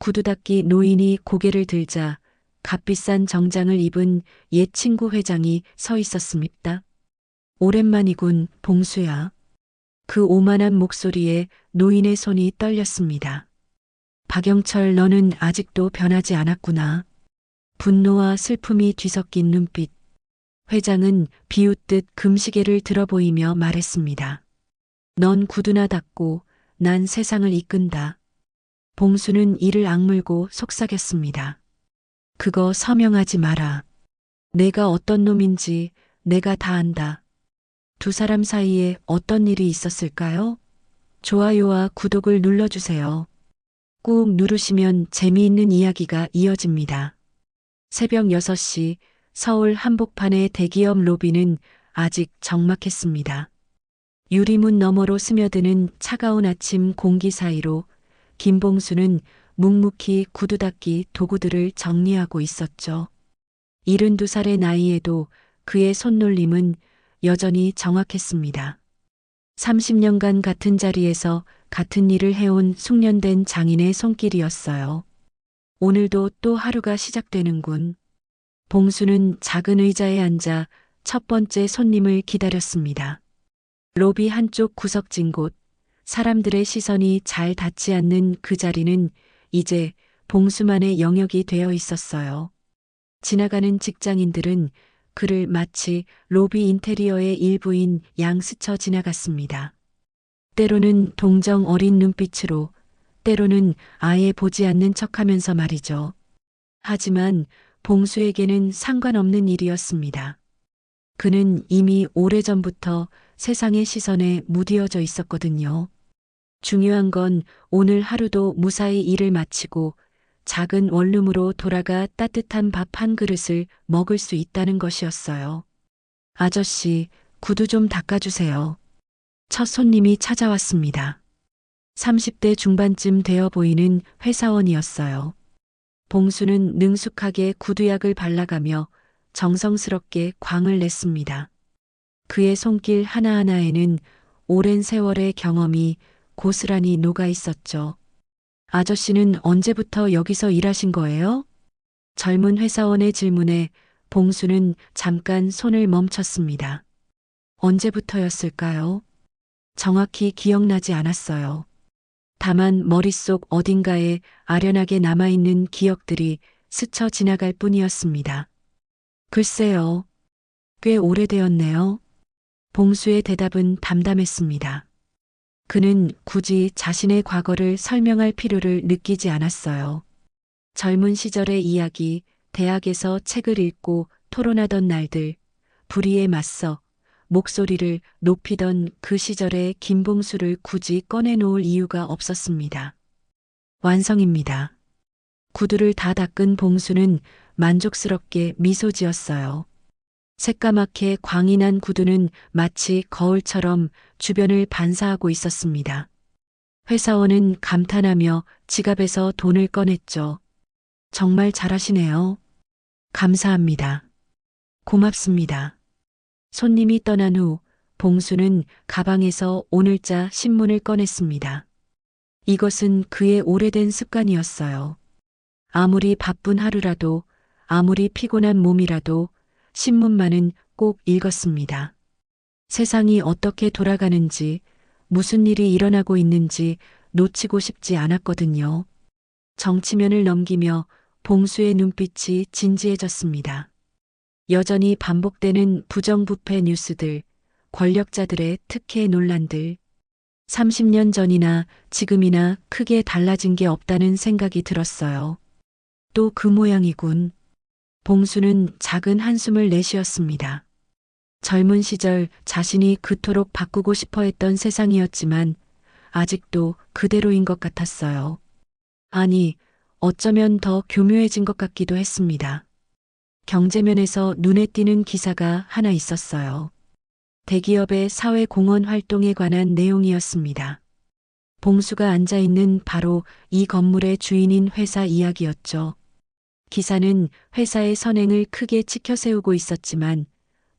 구두 닦기 노인이 고개를 들자 값비싼 정장을 입은 옛 친구 회장이 서 있었습니다. 오랜만이군, 봉수야. 그 오만한 목소리에 노인의 손이 떨렸습니다. 박영철, 너는 아직도 변하지 않았구나. 분노와 슬픔이 뒤섞인 눈빛. 회장은 비웃듯 금시계를 들어 보이며 말했습니다. 넌 구두나 닦고 난 세상을 이끈다. 봉수는 이를 악물고 속삭였습니다. 그거 서명하지 마라. 내가 어떤 놈인지 내가 다 안다. 두 사람 사이에 어떤 일이 있었을까요? 좋아요와 구독을 눌러주세요. 꾹 누르시면 재미있는 이야기가 이어집니다. 새벽 6시 서울 한복판의 대기업 로비는 아직 적막했습니다. 유리문 너머로 스며드는 차가운 아침 공기 사이로 김봉수는 묵묵히 구두 닦기 도구들을 정리하고 있었죠. 72살의 나이에도 그의 손놀림은 여전히 정확했습니다. 30년간 같은 자리에서 같은 일을 해온 숙련된 장인의 손길이었어요. 오늘도 또 하루가 시작되는군. 봉수는 작은 의자에 앉아 첫 번째 손님을 기다렸습니다. 로비 한쪽 구석진 곳, 사람들의 시선이 잘 닿지 않는 그 자리는 이제 봉수만의 영역이 되어 있었어요. 지나가는 직장인들은 그를 마치 로비 인테리어의 일부인 양 스쳐 지나갔습니다. 때로는 동정 어린 눈빛으로, 때로는 아예 보지 않는 척하면서 말이죠. 하지만 봉수에게는 상관없는 일이었습니다. 그는 이미 오래전부터 세상의 시선에 무디어져 있었거든요. 중요한 건 오늘 하루도 무사히 일을 마치고 작은 원룸으로 돌아가 따뜻한 밥 한 그릇을 먹을 수 있다는 것이었어요. 아저씨, 구두 좀 닦아주세요. 첫 손님이 찾아왔습니다. 30대 중반쯤 되어 보이는 회사원이었어요. 봉수는 능숙하게 구두약을 발라가며 정성스럽게 광을 냈습니다. 그의 손길 하나하나에는 오랜 세월의 경험이 고스란히 녹아 있었죠. 아저씨는 언제부터 여기서 일하신 거예요? 젊은 회사원의 질문에 봉수는 잠깐 손을 멈췄습니다. 언제부터였을까요? 정확히 기억나지 않았어요. 다만 머릿속 어딘가에 아련하게 남아있는 기억들이 스쳐 지나갈 뿐이었습니다. 글쎄요. 꽤 오래되었네요. 봉수의 대답은 담담했습니다. 그는 굳이 자신의 과거를 설명할 필요를 느끼지 않았어요. 젊은 시절의 이야기, 대학에서 책을 읽고 토론하던 날들, 불의에 맞서 목소리를 높이던 그 시절의 김봉수를 굳이 꺼내놓을 이유가 없었습니다. 완성입니다. 구두를 다 닦은 봉수는 만족스럽게 미소 지었어요. 새까맣게 광이 난 구두는 마치 거울처럼 주변을 반사하고 있었습니다. 회사원은 감탄하며 지갑에서 돈을 꺼냈죠. 정말 잘하시네요. 감사합니다. 고맙습니다. 손님이 떠난 후 봉수는 가방에서 오늘자 신문을 꺼냈습니다. 이것은 그의 오래된 습관이었어요. 아무리 바쁜 하루라도, 아무리 피곤한 몸이라도 신문만은 꼭 읽었습니다. 세상이 어떻게 돌아가는지, 무슨 일이 일어나고 있는지 놓치고 싶지 않았거든요. 정치면을 넘기며 봉수의 눈빛이 진지해졌습니다. 여전히 반복되는 부정부패 뉴스들, 권력자들의 특혜 논란들. 30년 전이나 지금이나 크게 달라진 게 없다는 생각이 들었어요. 또 그 모양이군. 봉수는 작은 한숨을 내쉬었습니다. 젊은 시절 자신이 그토록 바꾸고 싶어 했던 세상이었지만 아직도 그대로인 것 같았어요. 아니, 어쩌면 더 교묘해진 것 같기도 했습니다. 경제면에서 눈에 띄는 기사가 하나 있었어요. 대기업의 사회공헌 활동에 관한 내용이었습니다. 봉수가 앉아있는 바로 이 건물의 주인인 회사 이야기였죠. 기사는 회사의 선행을 크게 치켜세우고 있었지만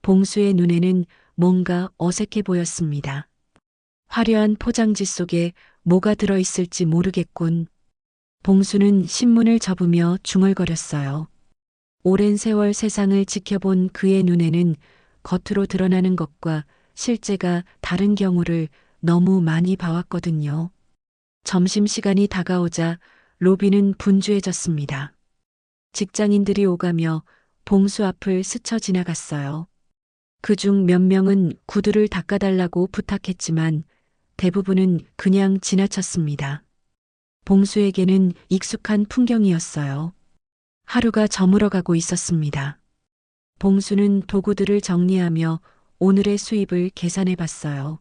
봉수의 눈에는 뭔가 어색해 보였습니다. 화려한 포장지 속에 뭐가 들어있을지 모르겠군. 봉수는 신문을 접으며 중얼거렸어요. 오랜 세월 세상을 지켜본 그의 눈에는 겉으로 드러나는 것과 실제가 다른 경우를 너무 많이 봐왔거든요. 점심시간이 다가오자 로비는 분주해졌습니다. 직장인들이 오가며 봉수 앞을 스쳐 지나갔어요. 그중 몇 명은 구두를 닦아달라고 부탁했지만 대부분은 그냥 지나쳤습니다. 봉수에게는 익숙한 풍경이었어요. 하루가 저물어가고 있었습니다. 봉수는 도구들을 정리하며 오늘의 수입을 계산해 봤어요.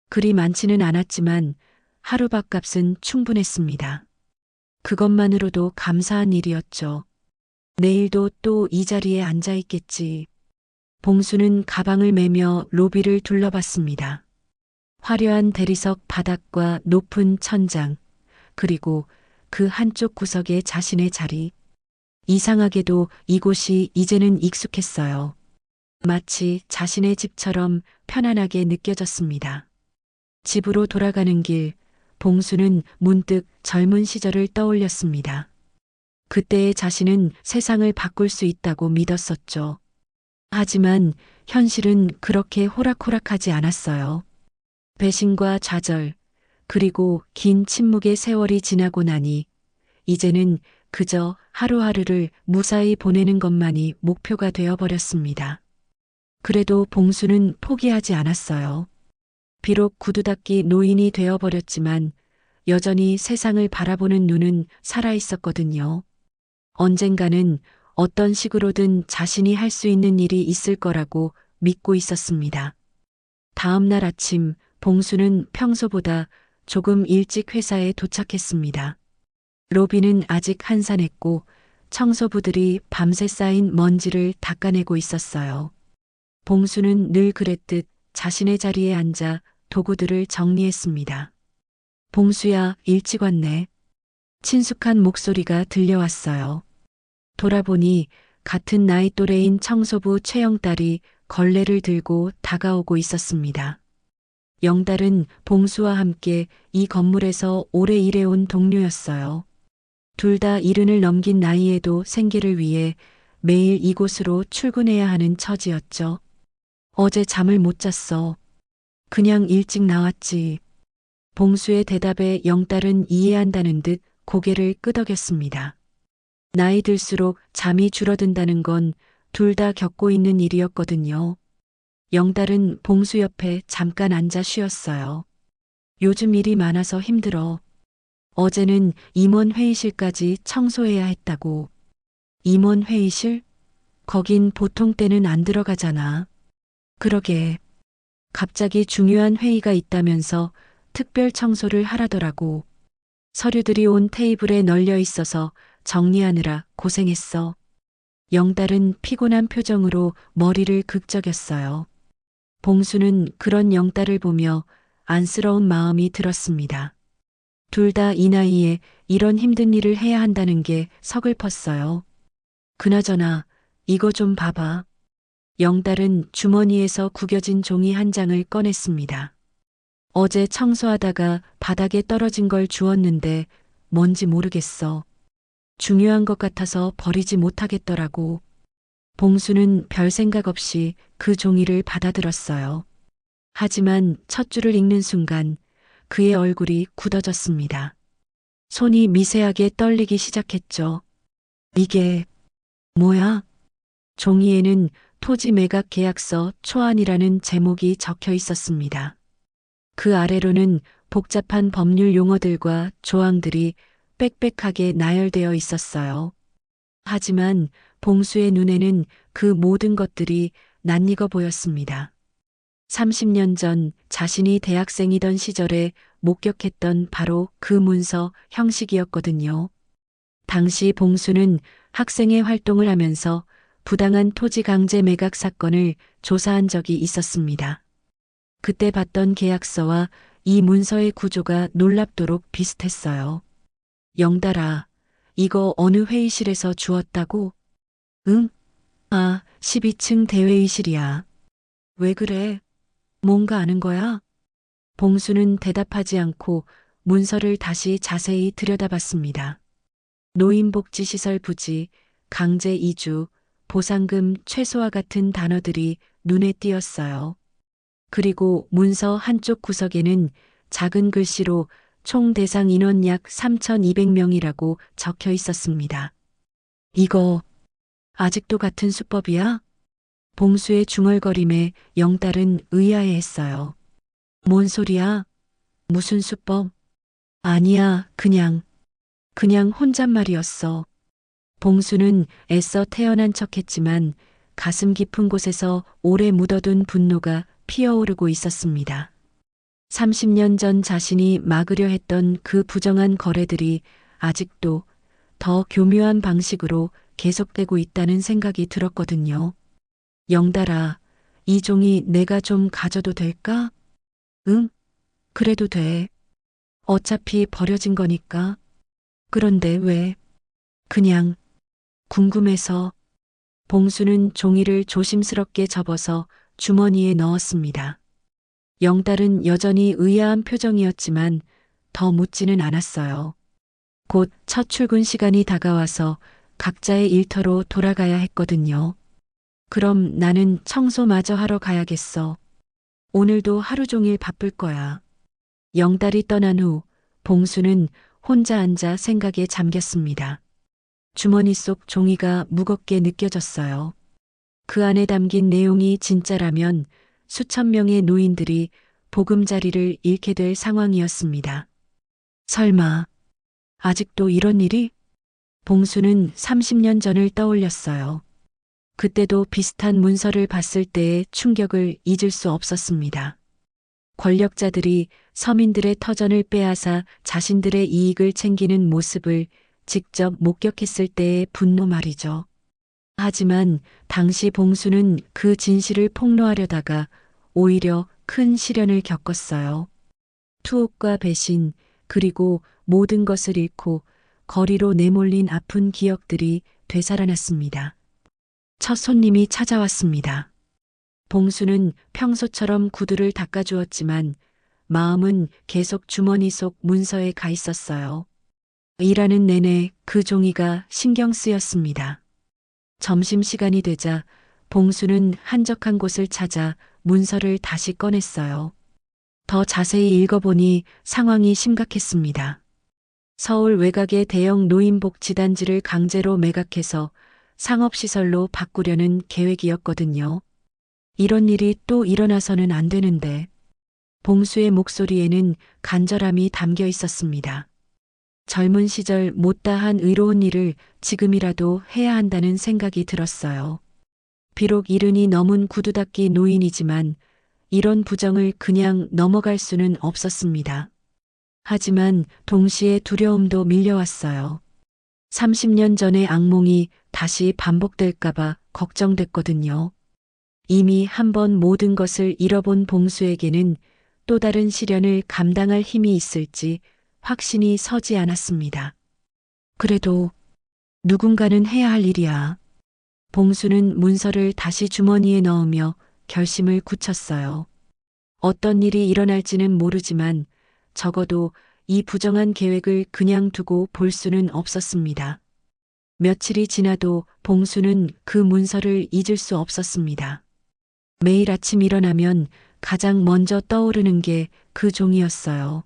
그리 많지는 않았지만 하루 밥값은 충분했습니다. 그것만으로도 감사한 일이었죠. 내일도 또 이 자리에 앉아 있겠지. 봉수는 가방을 메며 로비를 둘러봤습니다. 화려한 대리석 바닥과 높은 천장, 그리고 그 한쪽 구석에 자신의 자리. 이상하게도 이곳이 이제는 익숙했어요. 마치 자신의 집처럼 편안하게 느껴졌습니다. 집으로 돌아가는 길, 봉수는 문득 젊은 시절을 떠올렸습니다. 그때의 자신은 세상을 바꿀 수 있다고 믿었었죠. 하지만 현실은 그렇게 호락호락하지 않았어요. 배신과 좌절, 그리고 긴 침묵의 세월이 지나고 나니 이제는 그저 하루하루를 무사히 보내는 것만이 목표가 되어버렸습니다. 그래도 봉수는 포기하지 않았어요. 비록 구두닦이 노인이 되어버렸지만 여전히 세상을 바라보는 눈은 살아있었거든요. 언젠가는 어떤 식으로든 자신이 할 수 있는 일이 있을 거라고 믿고 있었습니다. 다음 날 아침 봉수는 평소보다 조금 일찍 회사에 도착했습니다. 로비는 아직 한산했고 청소부들이 밤새 쌓인 먼지를 닦아내고 있었어요. 봉수는 늘 그랬듯 자신의 자리에 앉아 도구들을 정리했습니다. 봉수야, 일찍 왔네. 친숙한 목소리가 들려왔어요. 돌아보니 같은 나이 또래인 청소부 최영딸이 걸레를 들고 다가오고 있었습니다. 영딸은 봉수와 함께 이 건물에서 오래 일해온 동료였어요. 둘 다 이른을 넘긴 나이에도 생계를 위해 매일 이곳으로 출근해야 하는 처지였죠. 어제 잠을 못 잤어. 그냥 일찍 나왔지. 봉수의 대답에 영딸은 이해한다는 듯 고개를 끄덕였습니다. 나이 들수록 잠이 줄어든다는 건 둘 다 겪고 있는 일이었거든요. 영딸은 봉수 옆에 잠깐 앉아 쉬었어요. 요즘 일이 많아서 힘들어. 어제는 임원 회의실까지 청소해야 했다고. 임원 회의실? 거긴 보통 때는 안 들어가잖아. 그러게. 갑자기 중요한 회의가 있다면서 특별 청소를 하라더라고. 서류들이 온 테이블에 널려 있어서 정리하느라 고생했어. 영딸은 피곤한 표정으로 머리를 극적였어요. 봉수는 그런 영딸을 보며 안쓰러운 마음이 들었습니다. 둘 다 이 나이에 이런 힘든 일을 해야 한다는 게 서글펐어요. 그나저나 이거 좀 봐봐. 영딸은 주머니에서 구겨진 종이 한 장을 꺼냈습니다. 어제 청소하다가 바닥에 떨어진 걸 주웠는데 뭔지 모르겠어. 중요한 것 같아서 버리지 못하겠더라고. 봉수는 별 생각 없이 그 종이를 받아들었어요. 하지만 첫 줄을 읽는 순간 그의 얼굴이 굳어졌습니다. 손이 미세하게 떨리기 시작했죠. 이게 뭐야? 종이에는 토지 매각 계약서 초안이라는 제목이 적혀 있었습니다. 그 아래로는 복잡한 법률 용어들과 조항들이 빽빽하게 나열되어 있었어요. 하지만 봉수의 눈에는 그 모든 것들이 낯익어 보였습니다. 30년 전 자신이 대학생이던 시절에 목격했던 바로 그 문서 형식이었거든요. 당시 봉수는 학생회 활동을 하면서 부당한 토지 강제 매각 사건을 조사한 적이 있었습니다. 그때 봤던 계약서와 이 문서의 구조가 놀랍도록 비슷했어요. 영달아, 이거 어느 회의실에서 주웠다고? 응? 아, 12층 대회의실이야. 왜 그래? 뭔가 아는 거야? 봉수는 대답하지 않고 문서를 다시 자세히 들여다봤습니다. 노인복지시설 부지, 강제 이주, 보상금 최소화 같은 단어들이 눈에 띄었어요. 그리고 문서 한쪽 구석에는 작은 글씨로 총 대상 인원 약 3,200명이라고 적혀 있었습니다. 이거 아직도 같은 수법이야? 봉수의 중얼거림에 영딸은 의아해했어요. 뭔 소리야? 무슨 수법? 아니야, 그냥 혼잣말이었어. 봉수는 애써 태어난 척했지만 가슴 깊은 곳에서 오래 묻어둔 분노가 피어오르고 있었습니다. 30년 전 자신이 막으려 했던 그 부정한 거래들이 아직도 더 교묘한 방식으로 계속되고 있다는 생각이 들었거든요. 영달아, 이 종이 내가 좀 가져도 될까? 응, 그래도 돼. 어차피 버려진 거니까. 그런데 왜? 그냥 궁금해서. 봉수는 종이를 조심스럽게 접어서 주머니에 넣었습니다. 영달은 여전히 의아한 표정이었지만 더 묻지는 않았어요. 곧 첫 출근 시간이 다가와서 각자의 일터로 돌아가야 했거든요. 그럼 나는 청소마저 하러 가야겠어. 오늘도 하루 종일 바쁠 거야. 영달이 떠난 후 봉수는 혼자 앉아 생각에 잠겼습니다. 주머니 속 종이가 무겁게 느껴졌어요. 그 안에 담긴 내용이 진짜라면 수천 명의 노인들이 보금자리를 잃게 될 상황이었습니다. 설마 아직도 이런 일이? 봉수는 30년 전을 떠올렸어요. 그때도 비슷한 문서를 봤을 때의 충격을 잊을 수 없었습니다. 권력자들이 서민들의 터전을 빼앗아 자신들의 이익을 챙기는 모습을 직접 목격했을 때의 분노 말이죠. 하지만 당시 봉수는 그 진실을 폭로하려다가 오히려 큰 시련을 겪었어요. 투옥과 배신, 그리고 모든 것을 잃고 거리로 내몰린 아픈 기억들이 되살아났습니다. 첫 손님이 찾아왔습니다. 봉수는 평소처럼 구두를 닦아주었지만 마음은 계속 주머니 속 문서에 가 있었어요. 일하는 내내 그 종이가 신경 쓰였습니다. 점심시간이 되자 봉수는 한적한 곳을 찾아 문서를 다시 꺼냈어요. 더 자세히 읽어보니 상황이 심각했습니다. 서울 외곽의 대형 노인복지단지를 강제로 매각해서 상업시설로 바꾸려는 계획이었거든요. 이런 일이 또 일어나서는 안 되는데. 봉수의 목소리에는 간절함이 담겨 있었습니다. 젊은 시절 못다한 의로운 일을 지금이라도 해야 한다는 생각이 들었어요. 비록 이른이 넘은 구두닦이 노인이지만 이런 부정을 그냥 넘어갈 수는 없었습니다. 하지만 동시에 두려움도 밀려왔어요. 30년 전의 악몽이 다시 반복될까봐 걱정됐거든요. 이미 한 번 모든 것을 잃어본 봉수에게는 또 다른 시련을 감당할 힘이 있을지 확신이 서지 않았습니다. 그래도 누군가는 해야 할 일이야. 봉수는 문서를 다시 주머니에 넣으며 결심을 굳혔어요. 어떤 일이 일어날지는 모르지만 적어도 이 부정한 계획을 그냥 두고 볼 수는 없었습니다. 며칠이 지나도 봉수는 그 문서를 잊을 수 없었습니다. 매일 아침 일어나면 가장 먼저 떠오르는 게 그 종이었어요.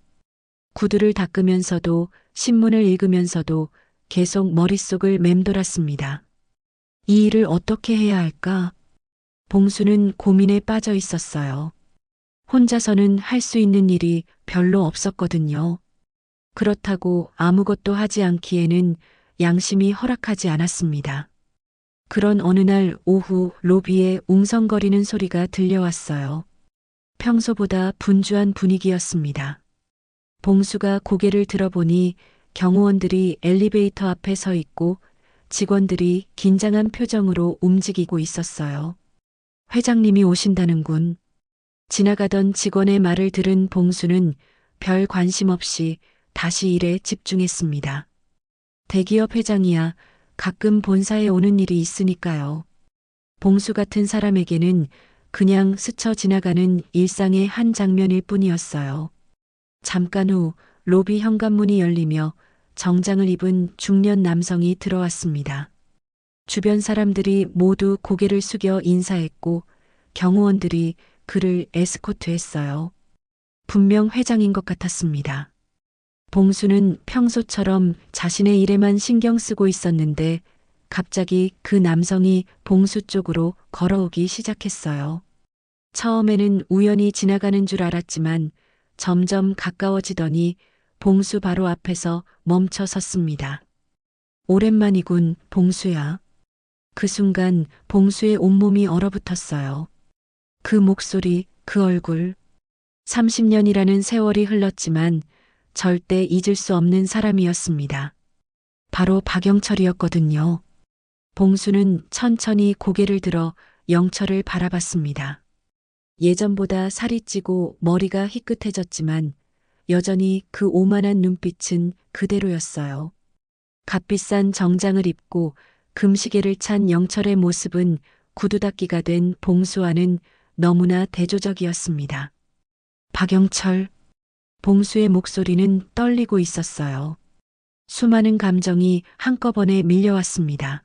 구두를 닦으면서도 신문을 읽으면서도 계속 머릿속을 맴돌았습니다. 이 일을 어떻게 해야 할까? 봉수는 고민에 빠져 있었어요. 혼자서는 할 수 있는 일이 별로 없었거든요. 그렇다고 아무것도 하지 않기에는 양심이 허락하지 않았습니다. 그런 어느 날 오후 로비에 웅성거리는 소리가 들려왔어요. 평소보다 분주한 분위기였습니다. 봉수가 고개를 들어보니 경호원들이 엘리베이터 앞에 서 있고 직원들이 긴장한 표정으로 움직이고 있었어요. 회장님이 오신다는군. 지나가던 직원의 말을 들은 봉수는 별 관심 없이 다시 일에 집중했습니다. 대기업 회장이야 가끔 본사에 오는 일이 있으니까요. 봉수 같은 사람에게는 그냥 스쳐 지나가는 일상의 한 장면일 뿐이었어요. 잠깐 후 로비 현관문이 열리며 정장을 입은 중년 남성이 들어왔습니다. 주변 사람들이 모두 고개를 숙여 인사했고 경호원들이 그를 에스코트했어요. 분명 회장인 것 같았습니다. 봉수는 평소처럼 자신의 일에만 신경 쓰고 있었는데 갑자기 그 남성이 봉수 쪽으로 걸어오기 시작했어요. 처음에는 우연히 지나가는 줄 알았지만 점점 가까워지더니 봉수 바로 앞에서 멈춰 섰습니다. 오랜만이군, 봉수야. 그 순간 봉수의 온몸이 얼어붙었어요. 그 목소리, 그 얼굴. 30년이라는 세월이 흘렀지만 절대 잊을 수 없는 사람이었습니다. 바로 박영철이었거든요. 봉수는 천천히 고개를 들어 영철을 바라봤습니다. 예전보다 살이 찌고 머리가 희끗해졌지만 여전히 그 오만한 눈빛은 그대로였어요. 값비싼 정장을 입고 금시계를 찬 영철의 모습은 구두닦이가 된 봉수와는 너무나 대조적이었습니다. 박영철, 봉수의 목소리는 떨리고 있었어요. 수많은 감정이 한꺼번에 밀려왔습니다.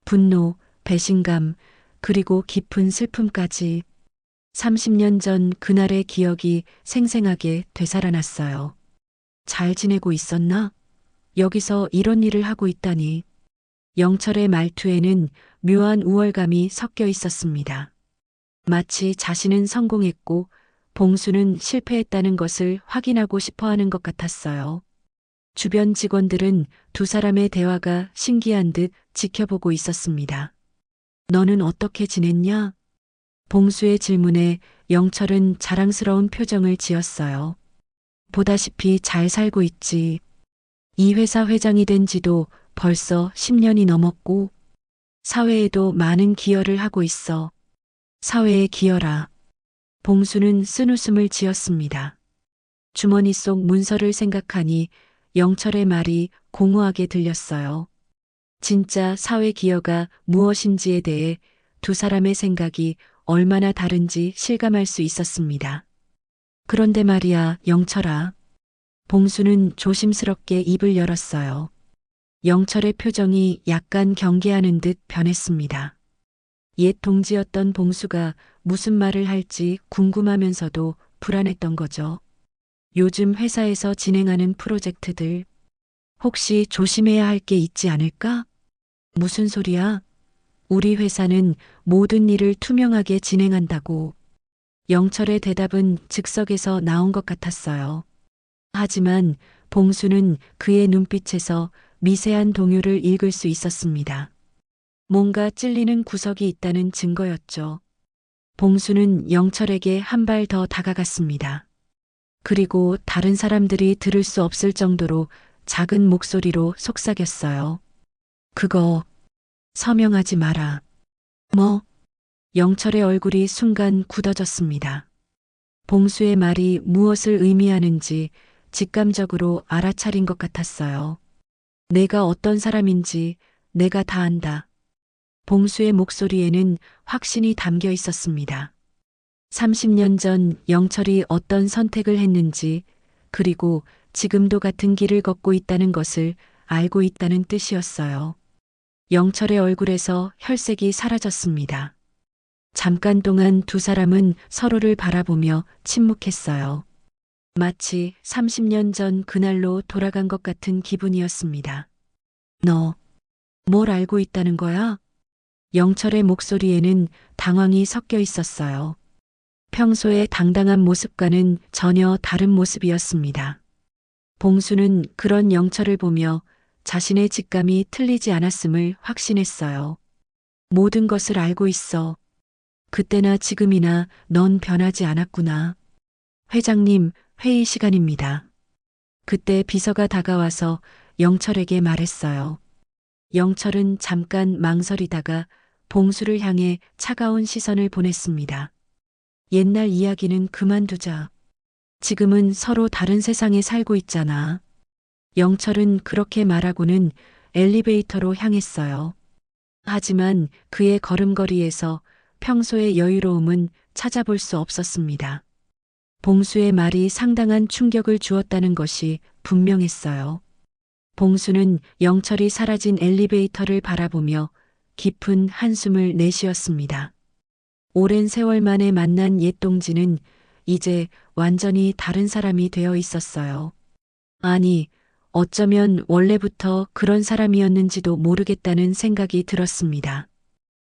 분노, 배신감, 그리고 깊은 슬픔까지 30년 전 그날의 기억이 생생하게 되살아났어요. 잘 지내고 있었나? 여기서 이런 일을 하고 있다니. 영철의 말투에는 묘한 우월감이 섞여 있었습니다. 마치 자신은 성공했고 봉수는 실패했다는 것을 확인하고 싶어 하는 것 같았어요. 주변 직원들은 두 사람의 대화가 신기한 듯 지켜보고 있었습니다. 너는 어떻게 지냈냐? 봉수의 질문에 영철은 자랑스러운 표정을 지었어요. 보다시피 잘 살고 있지. 이 회사 회장이 된 지도 벌써 10년이 넘었고 사회에도 많은 기여를 하고 있어. 사회에 기여라. 봉수는 쓴웃음을 지었습니다. 주머니 속 문서를 생각하니 영철의 말이 공허하게 들렸어요. 진짜 사회 기여가 무엇인지에 대해 두 사람의 생각이 얼마나 다른지 실감할 수 있었습니다. 그런데 말이야, 영철아. 봉수는 조심스럽게 입을 열었어요. 영철의 표정이 약간 경계하는 듯 변했습니다. 옛 동지였던 봉수가 무슨 말을 할지 궁금하면서도 불안했던 거죠. 요즘 회사에서 진행하는 프로젝트들, 혹시 조심해야 할 게 있지 않을까? 무슨 소리야? 우리 회사는 모든 일을 투명하게 진행한다고. 영철의 대답은 즉석에서 나온 것 같았어요. 하지만 봉수는 그의 눈빛에서 미세한 동요를 읽을 수 있었습니다. 뭔가 찔리는 구석이 있다는 증거였죠. 봉수는 영철에게 한 발 더 다가갔습니다. 그리고 다른 사람들이 들을 수 없을 정도로 작은 목소리로 속삭였어요. 그거 서명하지 마라. 뭐? 영철의 얼굴이 순간 굳어졌습니다. 봉수의 말이 무엇을 의미하는지 직감적으로 알아차린 것 같았어요. 내가 어떤 사람인지 내가 다 안다. 봉수의 목소리에는 확신이 담겨 있었습니다. 30년 전 영철이 어떤 선택을 했는지, 그리고 지금도 같은 길을 걷고 있다는 것을 알고 있다는 뜻이었어요. 영철의 얼굴에서 혈색이 사라졌습니다. 잠깐 동안 두 사람은 서로를 바라보며 침묵했어요. 마치 30년 전 그날로 돌아간 것 같은 기분이었습니다. 너, 뭘 알고 있다는 거야? 영철의 목소리에는 당황이 섞여 있었어요. 평소의 당당한 모습과는 전혀 다른 모습이었습니다. 봉수는 그런 영철을 보며 자신의 직감이 틀리지 않았음을 확신했어요. 모든 것을 알고 있어. 그때나 지금이나 넌 변하지 않았구나. 회장님, 회의 시간입니다. 그때 비서가 다가와서 영철에게 말했어요. 영철은 잠깐 망설이다가 봉수를 향해 차가운 시선을 보냈습니다. 옛날 이야기는 그만두자. 지금은 서로 다른 세상에 살고 있잖아. 영철은 그렇게 말하고는 엘리베이터로 향했어요. 하지만 그의 걸음걸이에서 평소의 여유로움은 찾아볼 수 없었습니다. 봉수의 말이 상당한 충격을 주었다는 것이 분명했어요. 봉수는 영철이 사라진 엘리베이터를 바라보며 깊은 한숨을 내쉬었습니다. 오랜 세월 만에 만난 옛 동지는 이제 완전히 다른 사람이 되어 있었어요. 아니, 어쩌면 원래부터 그런 사람이었는지도 모르겠다는 생각이 들었습니다.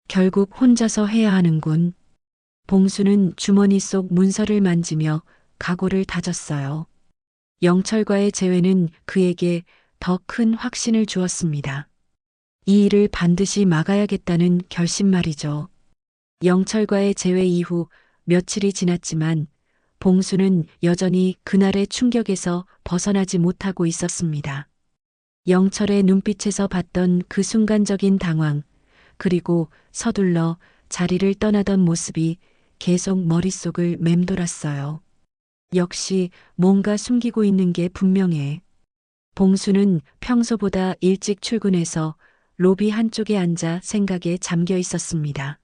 결국 혼자서 해야 하는군. 봉수는 주머니 속 문서를 만지며 각오를 다졌어요. 영철과의 재회는 그에게 더 큰 확신을 주었습니다. 이 일을 반드시 막아야겠다는 결심 말이죠. 영철과의 재회 이후 며칠이 지났지만 봉수는 여전히 그날의 충격에서 벗어나지 못하고 있었습니다. 영철의 눈빛에서 봤던 그 순간적인 당황, 그리고 서둘러 자리를 떠나던 모습이 계속 머릿속을 맴돌았어요. 역시 뭔가 숨기고 있는 게 분명해. 봉수는 평소보다 일찍 출근해서 로비 한쪽에 앉아 생각에 잠겨 있었습니다.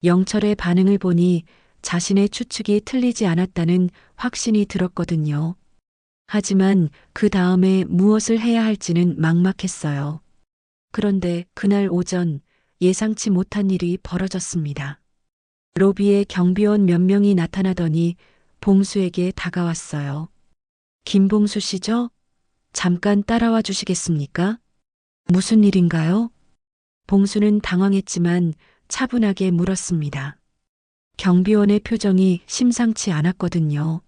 영철의 반응을 보니 자신의 추측이 틀리지 않았다는 확신이 들었거든요. 하지만 그 다음에 무엇을 해야 할지는 막막했어요. 그런데 그날 오전 예상치 못한 일이 벌어졌습니다. 로비에 경비원 몇 명이 나타나더니 봉수에게 다가왔어요. 김봉수 씨죠? 잠깐 따라와 주시겠습니까? 무슨 일인가요? 봉수는 당황했지만 차분하게 물었습니다. 경비원의 표정이 심상치 않았거든요.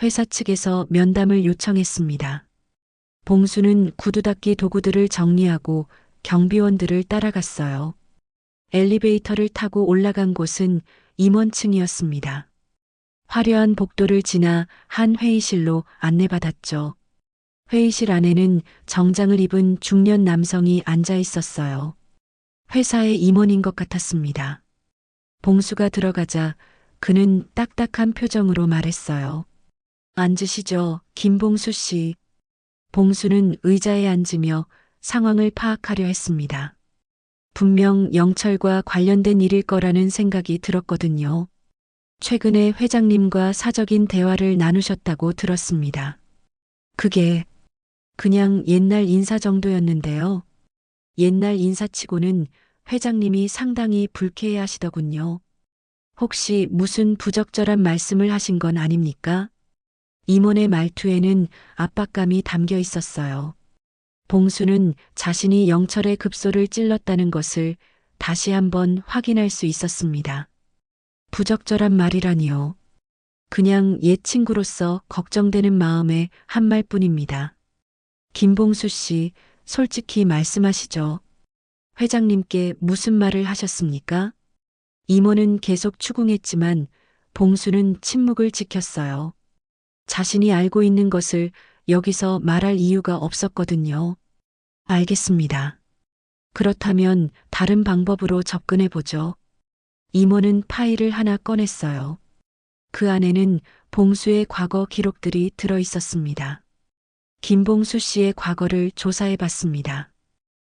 회사 측에서 면담을 요청했습니다. 봉수는 구두 닦기 도구들을 정리하고 경비원들을 따라갔어요. 엘리베이터를 타고 올라간 곳은 임원층이었습니다. 화려한 복도를 지나 한 회의실로 안내받았죠. 회의실 안에는 정장을 입은 중년 남성이 앉아 있었어요. 회사의 임원인 것 같았습니다. 봉수가 들어가자 그는 딱딱한 표정으로 말했어요. 앉으시죠, 김봉수 씨. 봉수는 의자에 앉으며 상황을 파악하려 했습니다. 분명 영철과 관련된 일일 거라는 생각이 들었거든요. 최근에 회장님과 사적인 대화를 나누셨다고 들었습니다. 그게 그냥 옛날 인사 정도였는데요. 옛날 인사치고는 회장님이 상당히 불쾌해 하시더군요. 혹시 무슨 부적절한 말씀을 하신 건 아닙니까? 임원의 말투에는 압박감이 담겨 있었어요. 봉수는 자신이 영철의 급소를 찔렀다는 것을 다시 한번 확인할 수 있었습니다. 부적절한 말이라니요. 그냥 옛 친구로서 걱정되는 마음에 한 말뿐입니다. 김봉수 씨, 솔직히 말씀하시죠. 회장님께 무슨 말을 하셨습니까? 임원은 계속 추궁했지만 봉수는 침묵을 지켰어요. 자신이 알고 있는 것을 여기서 말할 이유가 없었거든요. 알겠습니다. 그렇다면 다른 방법으로 접근해 보죠. 임원은 파일을 하나 꺼냈어요. 그 안에는 봉수의 과거 기록들이 들어 있었습니다. 김봉수 씨의 과거를 조사해 봤습니다.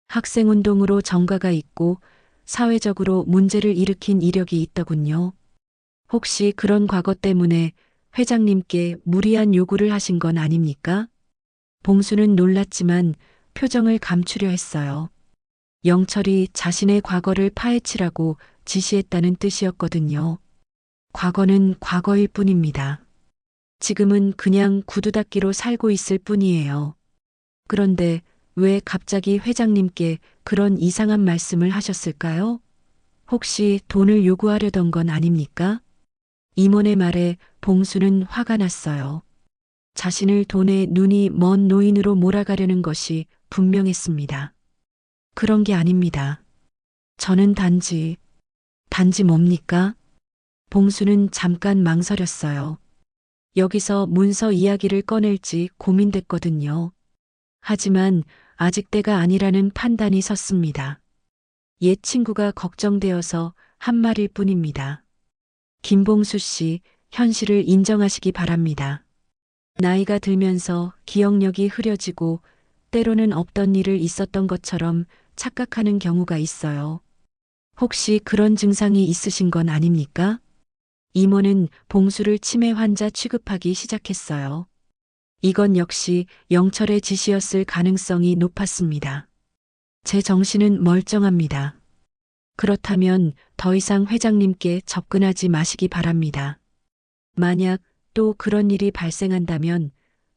학생운동으로 전과가 있고 사회적으로 문제를 일으킨 이력이 있더군요. 혹시 그런 과거 때문에 회장님께 무리한 요구를 하신 건 아닙니까? 봉수는 놀랐지만 표정을 감추려 했어요. 영철이 자신의 과거를 파헤치라고 지시했다는 뜻이었거든요. 과거는 과거일 뿐입니다. 지금은 그냥 구두 닦기로 살고 있을 뿐이에요. 그런데 왜 갑자기 회장님께 그런 이상한 말씀을 하셨을까요? 혹시 돈을 요구하려던 건 아닙니까? 임원의 말에 봉수는 화가 났어요. 자신을 돈에 눈이 먼 노인으로 몰아가려는 것이 분명했습니다. 그런 게 아닙니다. 저는 단지 뭡니까? 봉수는 잠깐 망설였어요. 여기서 문서 이야기를 꺼낼지 고민됐거든요. 하지만 아직 때가 아니라는 판단이 섰습니다. 옛 친구가 걱정되어서 한 말일 뿐입니다. 김봉수 씨, 현실을 인정하시기 바랍니다. 나이가 들면서 기억력이 흐려지고 때로는 없던 일을 있었던 것처럼 착각하는 경우가 있어요. 혹시 그런 증상이 있으신 건 아닙니까? 임원은 봉수를 치매 환자 취급하기 시작했어요. 이건 역시 영철의 짓이었을 가능성이 높았습니다. 제 정신은 멀쩡합니다. 그렇다면 더 이상 회장님께 접근하지 마시기 바랍니다. 만약 또 그런 일이 발생한다면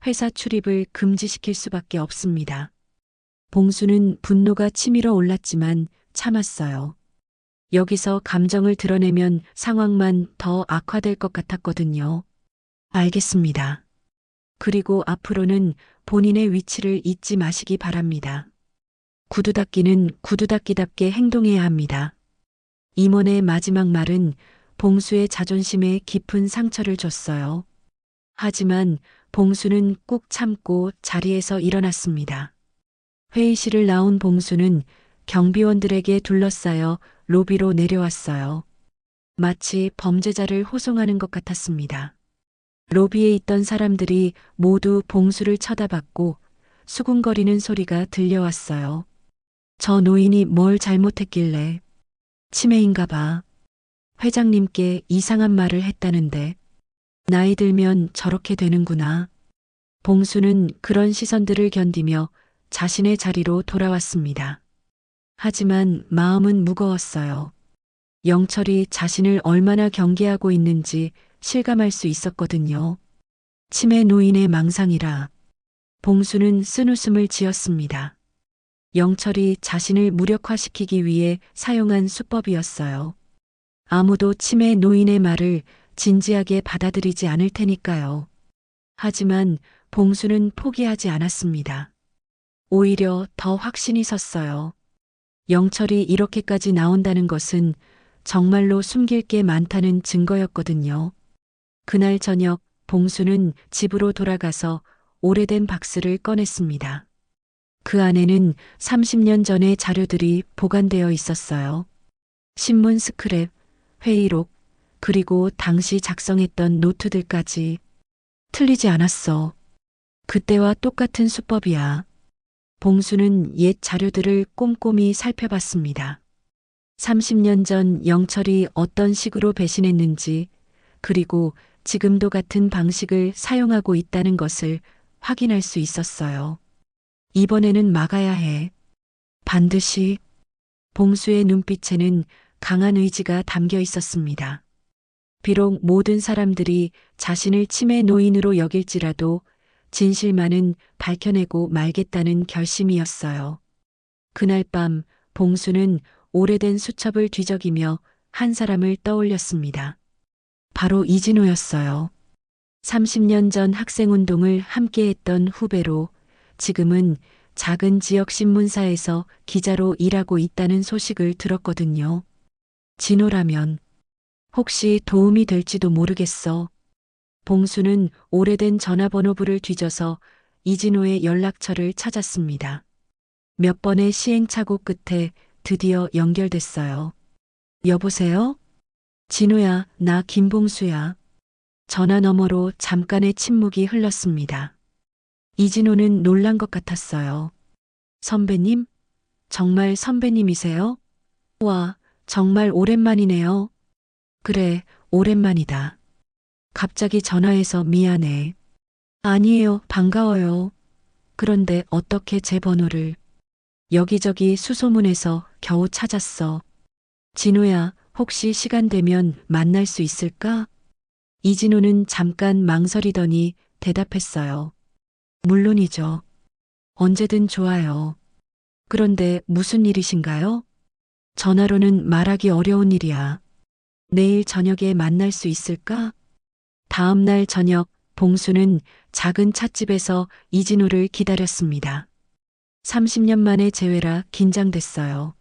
회사 출입을 금지시킬 수밖에 없습니다. 봉수는 분노가 치밀어 올랐지만 참았어요. 여기서 감정을 드러내면 상황만 더 악화될 것 같았거든요. 알겠습니다. 그리고 앞으로는 본인의 위치를 잊지 마시기 바랍니다. 구두 닦기는 구두 닦기답게 행동해야 합니다. 임원의 마지막 말은 봉수의 자존심에 깊은 상처를 줬어요. 하지만 봉수는 꾹 참고 자리에서 일어났습니다. 회의실을 나온 봉수는 경비원들에게 둘러싸여 로비로 내려왔어요. 마치 범죄자를 호송하는 것 같았습니다. 로비에 있던 사람들이 모두 봉수를 쳐다봤고 수군거리는 소리가 들려왔어요. 저 노인이 뭘 잘못했길래. 치매인가 봐. 회장님께 이상한 말을 했다는데. 나이 들면 저렇게 되는구나. 봉수는 그런 시선들을 견디며 자신의 자리로 돌아왔습니다. 하지만 마음은 무거웠어요. 영철이 자신을 얼마나 경계하고 있는지 실감할 수 있었거든요. 치매 노인의 망상이라. 봉수는 쓴웃음을 지었습니다. 영철이 자신을 무력화시키기 위해 사용한 수법이었어요. 아무도 치매 노인의 말을 진지하게 받아들이지 않을 테니까요. 하지만 봉수는 포기하지 않았습니다. 오히려 더 확신이 섰어요. 영철이 이렇게까지 나온다는 것은 정말로 숨길 게 많다는 증거였거든요. 그날 저녁 봉수는 집으로 돌아가서 오래된 박스를 꺼냈습니다. 그 안에는 30년 전의 자료들이 보관되어 있었어요. 신문 스크랩, 회의록, 그리고 당시 작성했던 노트들까지. 틀리지 않았어. 그때와 똑같은 수법이야. 봉수는 옛 자료들을 꼼꼼히 살펴봤습니다. 30년 전 영철이 어떤 식으로 배신했는지, 그리고 지금도 같은 방식을 사용하고 있다는 것을 확인할 수 있었어요. 이번에는 막아야 해. 반드시. 봉수의 눈빛에는 강한 의지가 담겨 있었습니다. 비록 모든 사람들이 자신을 치매 노인으로 여길지라도 진실만은 밝혀내고 말겠다는 결심이었어요. 그날 밤 봉수는 오래된 수첩을 뒤적이며 한 사람을 떠올렸습니다. 바로 이진호였어요. 30년 전 학생운동을 함께했던 후배로 지금은 작은 지역 신문사에서 기자로 일하고 있다는 소식을 들었거든요. 진호라면 혹시 도움이 될지도 모르겠어. 봉수는 오래된 전화번호부를 뒤져서 이진호의 연락처를 찾았습니다. 몇 번의 시행착오 끝에 드디어 연결됐어요. 여보세요? 진호야, 나 김봉수야. 전화 너머로 잠깐의 침묵이 흘렀습니다. 이진호는 놀란 것 같았어요. 선배님? 정말 선배님이세요? 와, 정말 오랜만이네요. 그래, 오랜만이다. 갑자기 전화해서 미안해. 아니에요, 반가워요. 그런데 어떻게 제 번호를. 여기저기 수소문해서 겨우 찾았어. 진호야, 혹시 시간 되면 만날 수 있을까? 이진호는 잠깐 망설이더니 대답했어요. 물론이죠. 언제든 좋아요. 그런데 무슨 일이신가요? 전화로는 말하기 어려운 일이야. 내일 저녁에 만날 수 있을까? 다음 날 저녁 봉수는 작은 찻집에서 이진호를 기다렸습니다. 30년 만의 재회라 긴장됐어요.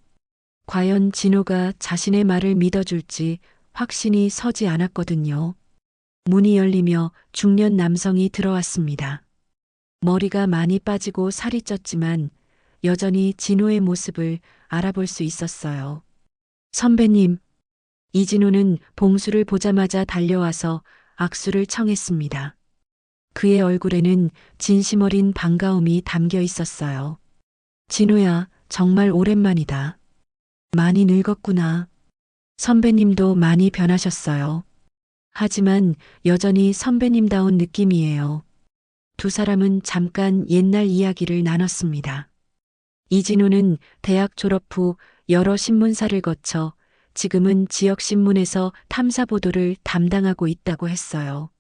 과연 진호가 자신의 말을 믿어줄지 확신이 서지 않았거든요. 문이 열리며 중년 남성이 들어왔습니다. 머리가 많이 빠지고 살이 쪘지만 여전히 진호의 모습을 알아볼 수 있었어요. 선배님, 이진호는 봉수를 보자마자 달려와서 악수를 청했습니다. 그의 얼굴에는 진심 어린 반가움이 담겨 있었어요. 진호야, 정말 오랜만이다. 많이 늙었구나. 선배님도 많이 변하셨어요. 하지만 여전히 선배님다운 느낌이에요. 두 사람은 잠깐 옛날 이야기를 나눴습니다. 이진우는 대학 졸업 후 여러 신문사를 거쳐 지금은 지역신문에서 탐사보도를 담당하고 있다고 했어요.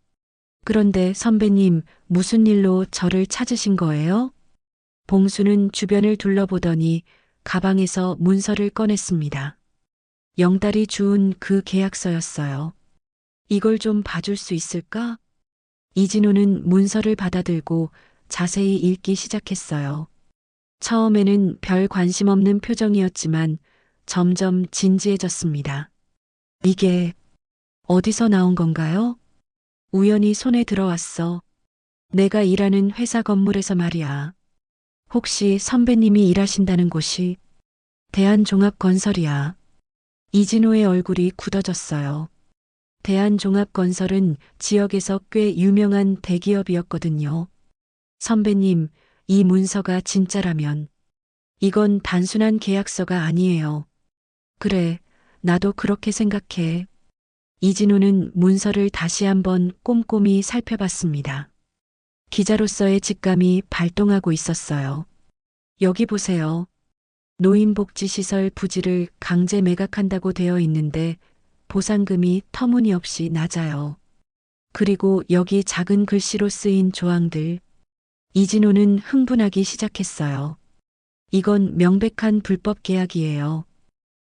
그런데 선배님, 무슨 일로 저를 찾으신 거예요? 봉수는 주변을 둘러보더니 가방에서 문서를 꺼냈습니다. 영달이 주운 그 계약서였어요. 이걸 좀 봐줄 수 있을까? 이진우는 문서를 받아들고 자세히 읽기 시작했어요. 처음에는 별 관심 없는 표정이었지만 점점 진지해졌습니다. 이게 어디서 나온 건가요? 우연히 손에 들어왔어. 내가 일하는 회사 건물에서 말이야. 혹시 선배님이 일하신다는 곳이 대한종합건설이야. 이진호의 얼굴이 굳어졌어요. 대한종합건설은 지역에서 꽤 유명한 대기업이었거든요. 선배님, 이 문서가 진짜라면 이건 단순한 계약서가 아니에요. 그래, 나도 그렇게 생각해. 이진우는 문서를 다시 한번 꼼꼼히 살펴봤습니다. 기자로서의 직감이 발동하고 있었어요. 여기 보세요. 노인복지시설 부지를 강제 매각한다고 되어 있는데 보상금이 터무니없이 낮아요. 그리고 여기 작은 글씨로 쓰인 조항들. 이진호는 흥분하기 시작했어요. 이건 명백한 불법 계약이에요.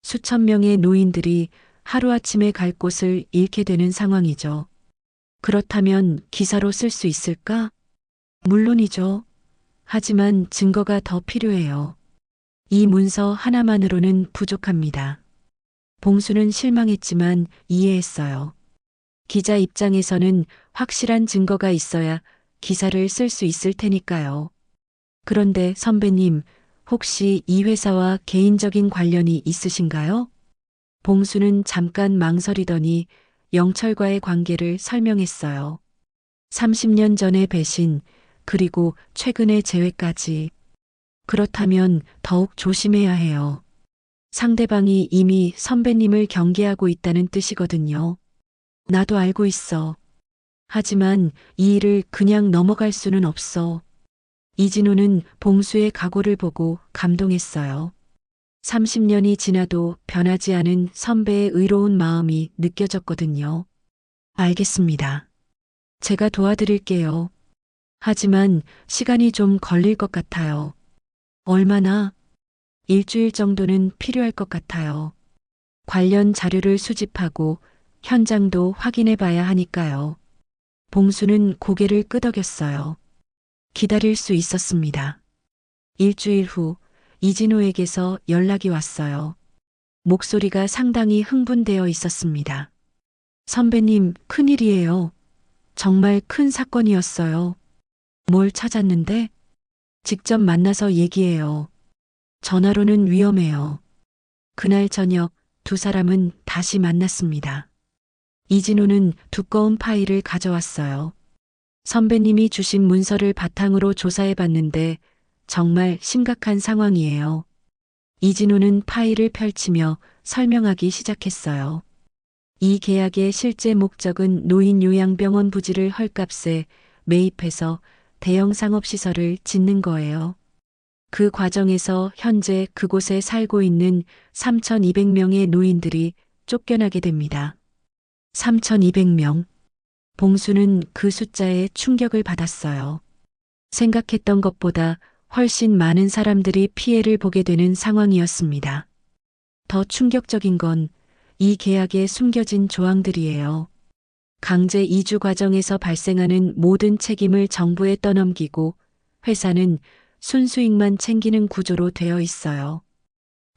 수천 명의 노인들이 하루아침에 갈 곳을 잃게 되는 상황이죠. 그렇다면 기사로 쓸 수 있을까? 물론이죠. 하지만 증거가 더 필요해요. 이 문서 하나만으로는 부족합니다. 봉수는 실망했지만 이해했어요. 기자 입장에서는 확실한 증거가 있어야 기사를 쓸 수 있을 테니까요. 그런데 선배님, 혹시 이 회사와 개인적인 관련이 있으신가요? 봉수는 잠깐 망설이더니 영철과의 관계를 설명했어요. 30년 전의 배신, 그리고 최근의 재회까지. 그렇다면 더욱 조심해야 해요. 상대방이 이미 선배님을 경계하고 있다는 뜻이거든요. 나도 알고 있어. 하지만 이 일을 그냥 넘어갈 수는 없어. 이진우는 봉수의 각오를 보고 감동했어요. 30년이 지나도 변하지 않은 선배의 의로운 마음이 느껴졌거든요. 알겠습니다. 제가 도와드릴게요. 하지만 시간이 좀 걸릴 것 같아요. 얼마나? 일주일 정도는 필요할 것 같아요. 관련 자료를 수집하고 현장도 확인해 봐야 하니까요. 봉수는 고개를 끄덕였어요. 기다릴 수 있었습니다. 일주일 후 이진호에게서 연락이 왔어요. 목소리가 상당히 흥분되어 있었습니다. 선배님, 큰일이에요. 정말 큰 사건이었어요. 뭘 찾았는데? 직접 만나서 얘기해요. 전화로는 위험해요. 그날 저녁 두 사람은 다시 만났습니다. 이진호는 두꺼운 파일을 가져왔어요. 선배님이 주신 문서를 바탕으로 조사해 봤는데 정말 심각한 상황이에요. 이진호는 파일을 펼치며 설명하기 시작했어요. 이 계약의 실제 목적은 노인 요양병원 부지를 헐값에 매입해서 대형 상업시설을 짓는 거예요. 그 과정에서 현재 그곳에 살고 있는 3,200명의 노인들이 쫓겨나게 됩니다. 3,200명. 봉수는 그 숫자에 충격을 받았어요. 생각했던 것보다 훨씬 많은 사람들이 피해를 보게 되는 상황이었습니다. 더 충격적인 건 이 계약에 숨겨진 조항들이에요. 강제 이주 과정에서 발생하는 모든 책임을 정부에 떠넘기고 회사는 순수익만 챙기는 구조로 되어 있어요.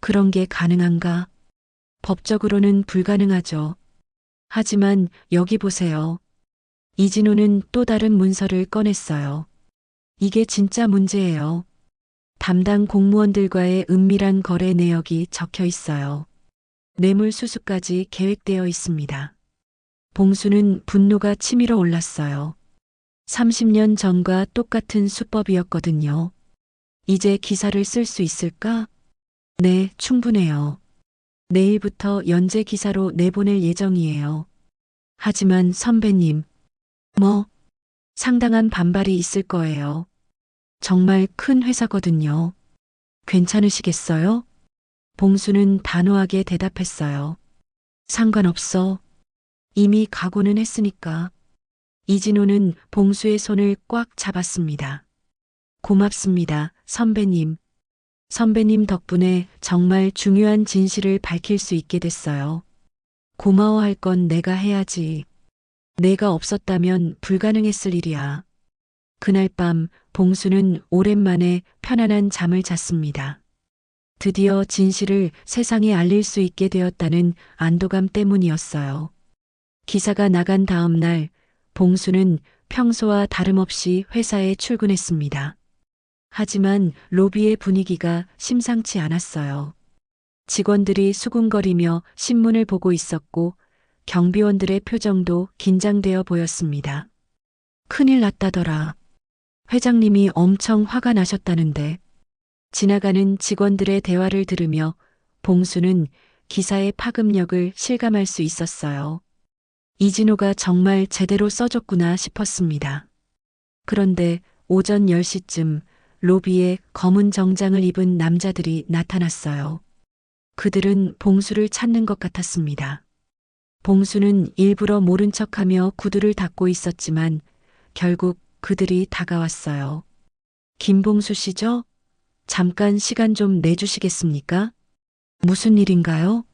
그런 게 가능한가? 법적으로는 불가능하죠. 하지만 여기 보세요. 이진호는 또 다른 문서를 꺼냈어요. 이게 진짜 문제예요. 담당 공무원들과의 은밀한 거래 내역이 적혀 있어요. 뇌물 수수까지 계획되어 있습니다. 봉수는 분노가 치밀어 올랐어요. 30년 전과 똑같은 수법이었거든요. 이제 기사를 쓸 수 있을까? 네, 충분해요. 내일부터 연재 기사로 내보낼 예정이에요. 하지만 선배님, 뭐? 상당한 반발이 있을 거예요. 정말 큰 회사거든요. 괜찮으시겠어요? 봉수는 단호하게 대답했어요. 상관없어. 이미 각오는 했으니까. 이진호는 봉수의 손을 꽉 잡았습니다. 고맙습니다, 선배님. 선배님 덕분에 정말 중요한 진실을 밝힐 수 있게 됐어요. 고마워할 건 내가 해야지. 내가 없었다면 불가능했을 일이야. 그날 밤 봉수는 오랜만에 편안한 잠을 잤습니다. 드디어 진실을 세상에 알릴 수 있게 되었다는 안도감 때문이었어요. 기사가 나간 다음 날 봉수는 평소와 다름없이 회사에 출근했습니다. 하지만 로비의 분위기가 심상치 않았어요. 직원들이 수군거리며 신문을 보고 있었고 경비원들의 표정도 긴장되어 보였습니다. 큰일 났다더라. 회장님이 엄청 화가 나셨다는데. 지나가는 직원들의 대화를 들으며 봉수는 기사의 파급력을 실감할 수 있었어요. 이진호가 정말 제대로 써줬구나 싶었습니다. 그런데 오전 10시쯤 로비에 검은 정장을 입은 남자들이 나타났어요. 그들은 봉수를 찾는 것 같았습니다. 봉수는 일부러 모른 척하며 구두를 닦고 있었지만 결국 그들이 다가왔어요. 김봉수 씨죠? 잠깐 시간 좀 내주시겠습니까? 무슨 일인가요?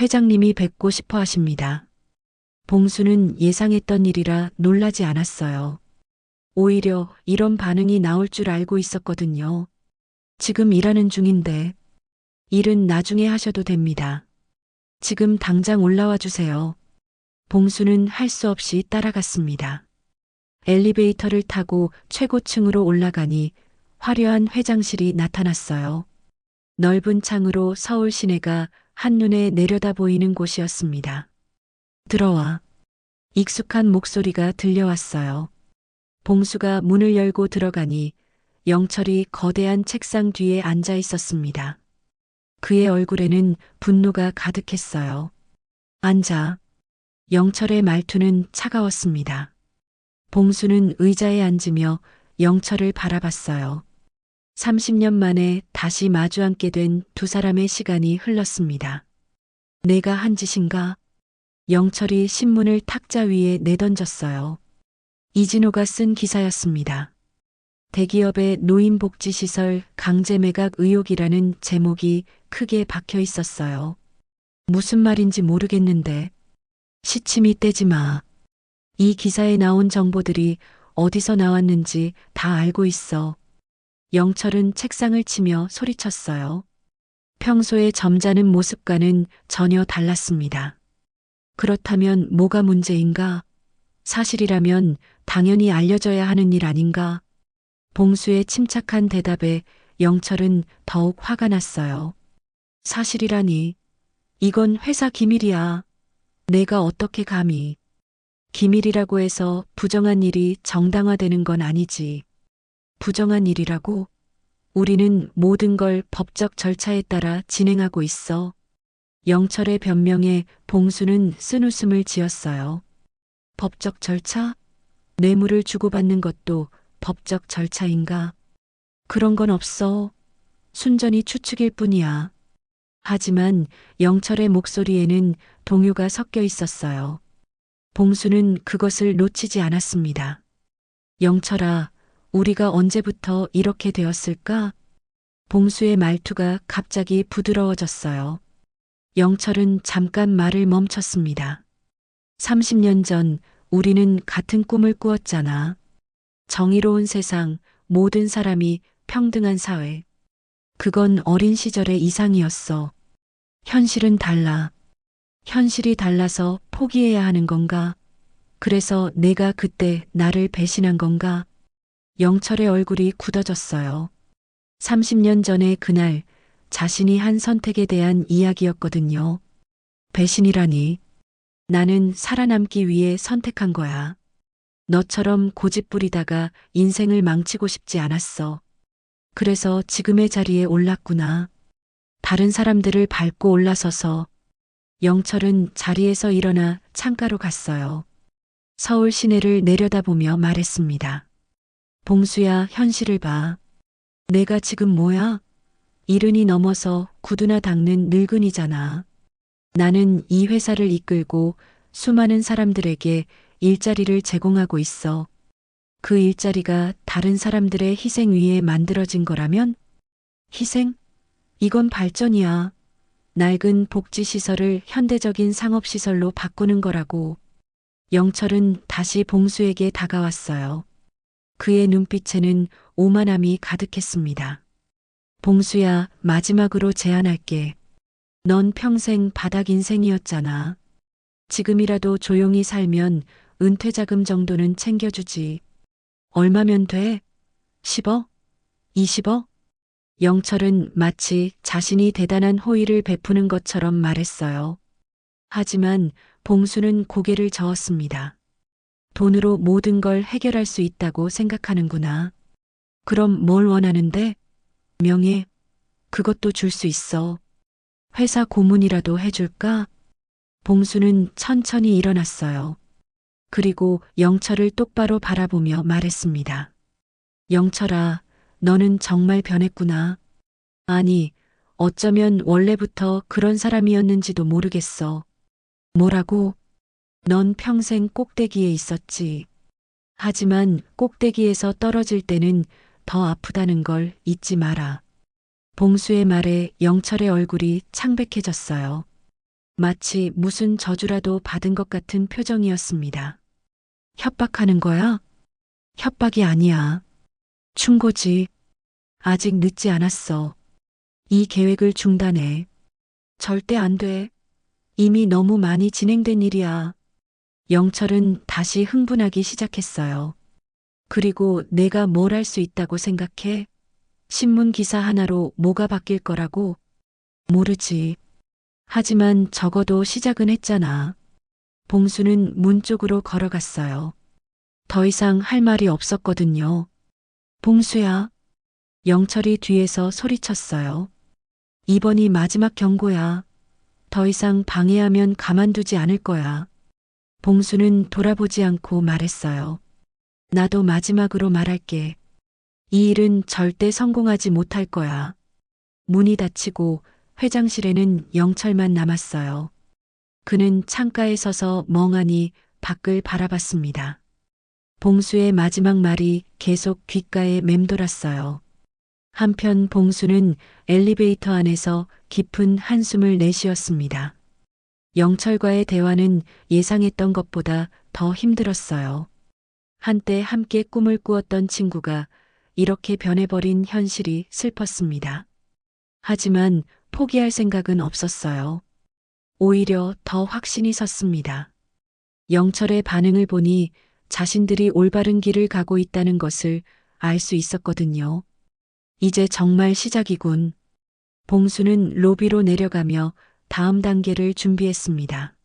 회장님이 뵙고 싶어 하십니다. 봉수는 예상했던 일이라 놀라지 않았어요. 오히려 이런 반응이 나올 줄 알고 있었거든요. 지금 일하는 중인데 일은 나중에 하셔도 됩니다. 지금 당장 올라와 주세요. 봉수는 할 수 없이 따라갔습니다. 엘리베이터를 타고 최고층으로 올라가니 화려한 회장실이 나타났어요. 넓은 창으로 서울 시내가 한눈에 내려다 보이는 곳이었습니다. 들어와. 익숙한 목소리가 들려왔어요. 봉수가 문을 열고 들어가니 영철이 거대한 책상 뒤에 앉아 있었습니다. 그의 얼굴에는 분노가 가득했어요. 앉아. 영철의 말투는 차가웠습니다. 봉수는 의자에 앉으며 영철을 바라봤어요. 30년 만에 다시 마주 앉게 된 두 사람의 시간이 흘렀습니다. 내가 한 짓인가? 영철이 신문을 탁자 위에 내던졌어요. 이진호가 쓴 기사였습니다. 대기업의 노인복지시설 강제매각 의혹이라는 제목이 크게 박혀 있었어요. 무슨 말인지 모르겠는데. 시침이 떼지 마. 이 기사에 나온 정보들이 어디서 나왔는지 다 알고 있어. 영철은 책상을 치며 소리쳤어요. 평소의 점잖은 모습과는 전혀 달랐습니다. 그렇다면 뭐가 문제인가? 사실이라면 당연히 알려져야 하는 일 아닌가? 봉수의 침착한 대답에 영철은 더욱 화가 났어요. 사실이라니. 이건 회사 기밀이야. 내가 어떻게 감히. 기밀이라고 해서 부정한 일이 정당화되는 건 아니지. 부정한 일이라고? 우리는 모든 걸 법적 절차에 따라 진행하고 있어. 영철의 변명에 봉수는 쓴웃음을 지었어요. 법적 절차? 뇌물을 주고받는 것도 법적 절차인가? 그런 건 없어. 순전히 추측일 뿐이야. 하지만 영철의 목소리에는 동요가 섞여 있었어요. 봉수는 그것을 놓치지 않았습니다. 영철아, 우리가 언제부터 이렇게 되었을까? 봉수의 말투가 갑자기 부드러워졌어요. 영철은 잠깐 말을 멈췄습니다. 30년 전 우리는 같은 꿈을 꾸었잖아. 정의로운 세상, 모든 사람이 평등한 사회. 그건 어린 시절의 이상이었어. 현실은 달라. 현실이 달라서 포기해야 하는 건가? 그래서 내가 그때 나를 배신한 건가? 영철의 얼굴이 굳어졌어요. 30년 전의 그날 자신이 한 선택에 대한 이야기였거든요. 배신이라니. 나는 살아남기 위해 선택한 거야. 너처럼 고집부리다가 인생을 망치고 싶지 않았어. 그래서 지금의 자리에 올랐구나. 다른 사람들을 밟고 올라서서. 영철은 자리에서 일어나 창가로 갔어요. 서울 시내를 내려다보며 말했습니다. 봉수야, 현실을 봐. 내가 지금 뭐야? 70이 넘어서 구두나 닦는 늙은이잖아. 나는 이 회사를 이끌고 수많은 사람들에게 일자리를 제공하고 있어. 그 일자리가 다른 사람들의 희생 위에 만들어진 거라면? 희생? 이건 발전이야. 낡은 복지시설을 현대적인 상업시설로 바꾸는 거라고. 영철은 다시 봉수에게 다가왔어요. 그의 눈빛에는 오만함이 가득했습니다. 봉수야, 마지막으로 제안할게. 넌 평생 바닥 인생이었잖아. 지금이라도 조용히 살면 은퇴 자금 정도는 챙겨주지. 얼마면 돼? 10억? 20억? 영철은 마치 자신이 대단한 호의를 베푸는 것처럼 말했어요. 하지만 봉수는 고개를 저었습니다. 돈으로 모든 걸 해결할 수 있다고 생각하는구나. 그럼 뭘 원하는데? 명예, 그것도 줄 수 있어. 회사 고문이라도 해줄까? 봉수는 천천히 일어났어요. 그리고 영철을 똑바로 바라보며 말했습니다. 영철아, 너는 정말 변했구나. 아니, 어쩌면 원래부터 그런 사람이었는지도 모르겠어. 뭐라고? 넌 평생 꼭대기에 있었지. 하지만 꼭대기에서 떨어질 때는 더 아프다는 걸 잊지 마라. 봉수의 말에 영철의 얼굴이 창백해졌어요. 마치 무슨 저주라도 받은 것 같은 표정이었습니다. 협박하는 거야? 협박이 아니야. 충고지. 아직 늦지 않았어. 이 계획을 중단해. 절대 안 돼. 이미 너무 많이 진행된 일이야. 영철은 다시 흥분하기 시작했어요. 그리고 내가 뭘 할 수 있다고 생각해? 신문 기사 하나로 뭐가 바뀔 거라고? 모르지. 하지만 적어도 시작은 했잖아. 봉수는 문 쪽으로 걸어갔어요. 더 이상 할 말이 없었거든요. 봉수야. 영철이 뒤에서 소리쳤어요. 이번이 마지막 경고야. 더 이상 방해하면 가만두지 않을 거야. 봉수는 돌아보지 않고 말했어요. 나도 마지막으로 말할게. 이 일은 절대 성공하지 못할 거야. 문이 닫히고 회장실에는 영철만 남았어요. 그는 창가에 서서 멍하니 밖을 바라봤습니다. 봉수의 마지막 말이 계속 귓가에 맴돌았어요. 한편 봉수는 엘리베이터 안에서 깊은 한숨을 내쉬었습니다. 영철과의 대화는 예상했던 것보다 더 힘들었어요. 한때 함께 꿈을 꾸었던 친구가 이렇게 변해버린 현실이 슬펐습니다. 하지만 포기할 생각은 없었어요. 오히려 더 확신이 섰습니다. 영철의 반응을 보니 자신들이 올바른 길을 가고 있다는 것을 알 수 있었거든요. 이제 정말 시작이군. 봉수는 로비로 내려가며 다음 단계를 준비했습니다.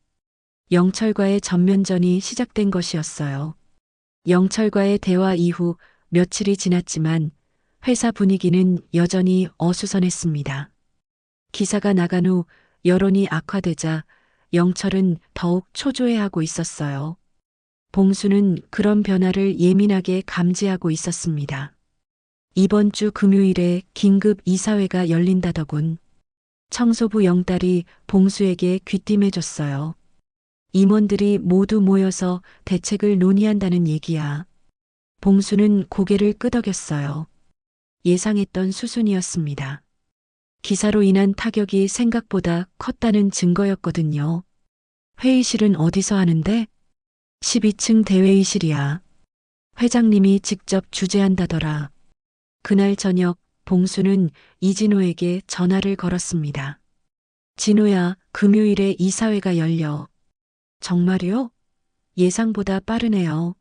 영철과의 전면전이 시작된 것이었어요. 영철과의 대화 이후 며칠이 지났지만 회사 분위기는 여전히 어수선했습니다. 기사가 나간 후 여론이 악화되자 영철은 더욱 초조해하고 있었어요. 봉수는 그런 변화를 예민하게 감지하고 있었습니다. 이번 주 금요일에 긴급 이사회가 열린다더군. 청소부 영딸이 봉수에게 귀띔해줬어요. 임원들이 모두 모여서 대책을 논의한다는 얘기야. 봉수는 고개를 끄덕였어요. 예상했던 수순이었습니다. 기사로 인한 타격이 생각보다 컸다는 증거였거든요. 회의실은 어디서 하는데? 12층 대회의실이야. 회장님이 직접 주재한다더라. 그날 저녁 봉수는 이진호에게 전화를 걸었습니다. 진호야, 금요일에 이사회가 열려. 정말요? 예상보다 빠르네요.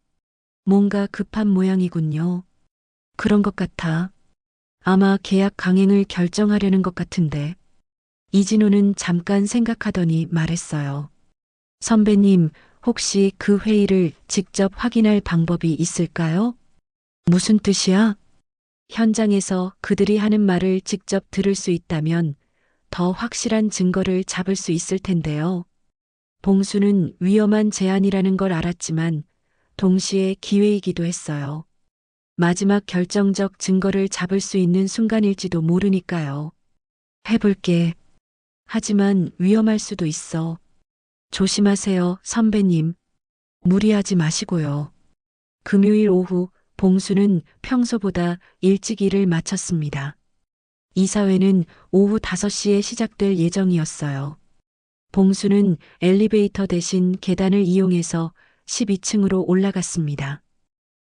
뭔가 급한 모양이군요. 그런 것 같아. 아마 계약 강행을 결정하려는 것 같은데. 이진호는 잠깐 생각하더니 말했어요. 선배님, 혹시 그 회의를 직접 확인할 방법이 있을까요? 무슨 뜻이야? 현장에서 그들이 하는 말을 직접 들을 수 있다면 더 확실한 증거를 잡을 수 있을 텐데요. 봉수는 위험한 제안이라는 걸 알았지만 동시에 기회이기도 했어요. 마지막 결정적 증거를 잡을 수 있는 순간일지도 모르니까요. 해볼게. 하지만 위험할 수도 있어. 조심하세요, 선배님. 무리하지 마시고요. 금요일 오후 봉수는 평소보다 일찍 일을 마쳤습니다. 이사회는 오후 5시에 시작될 예정이었어요. 봉수는 엘리베이터 대신 계단을 이용해서 12층으로 올라갔습니다.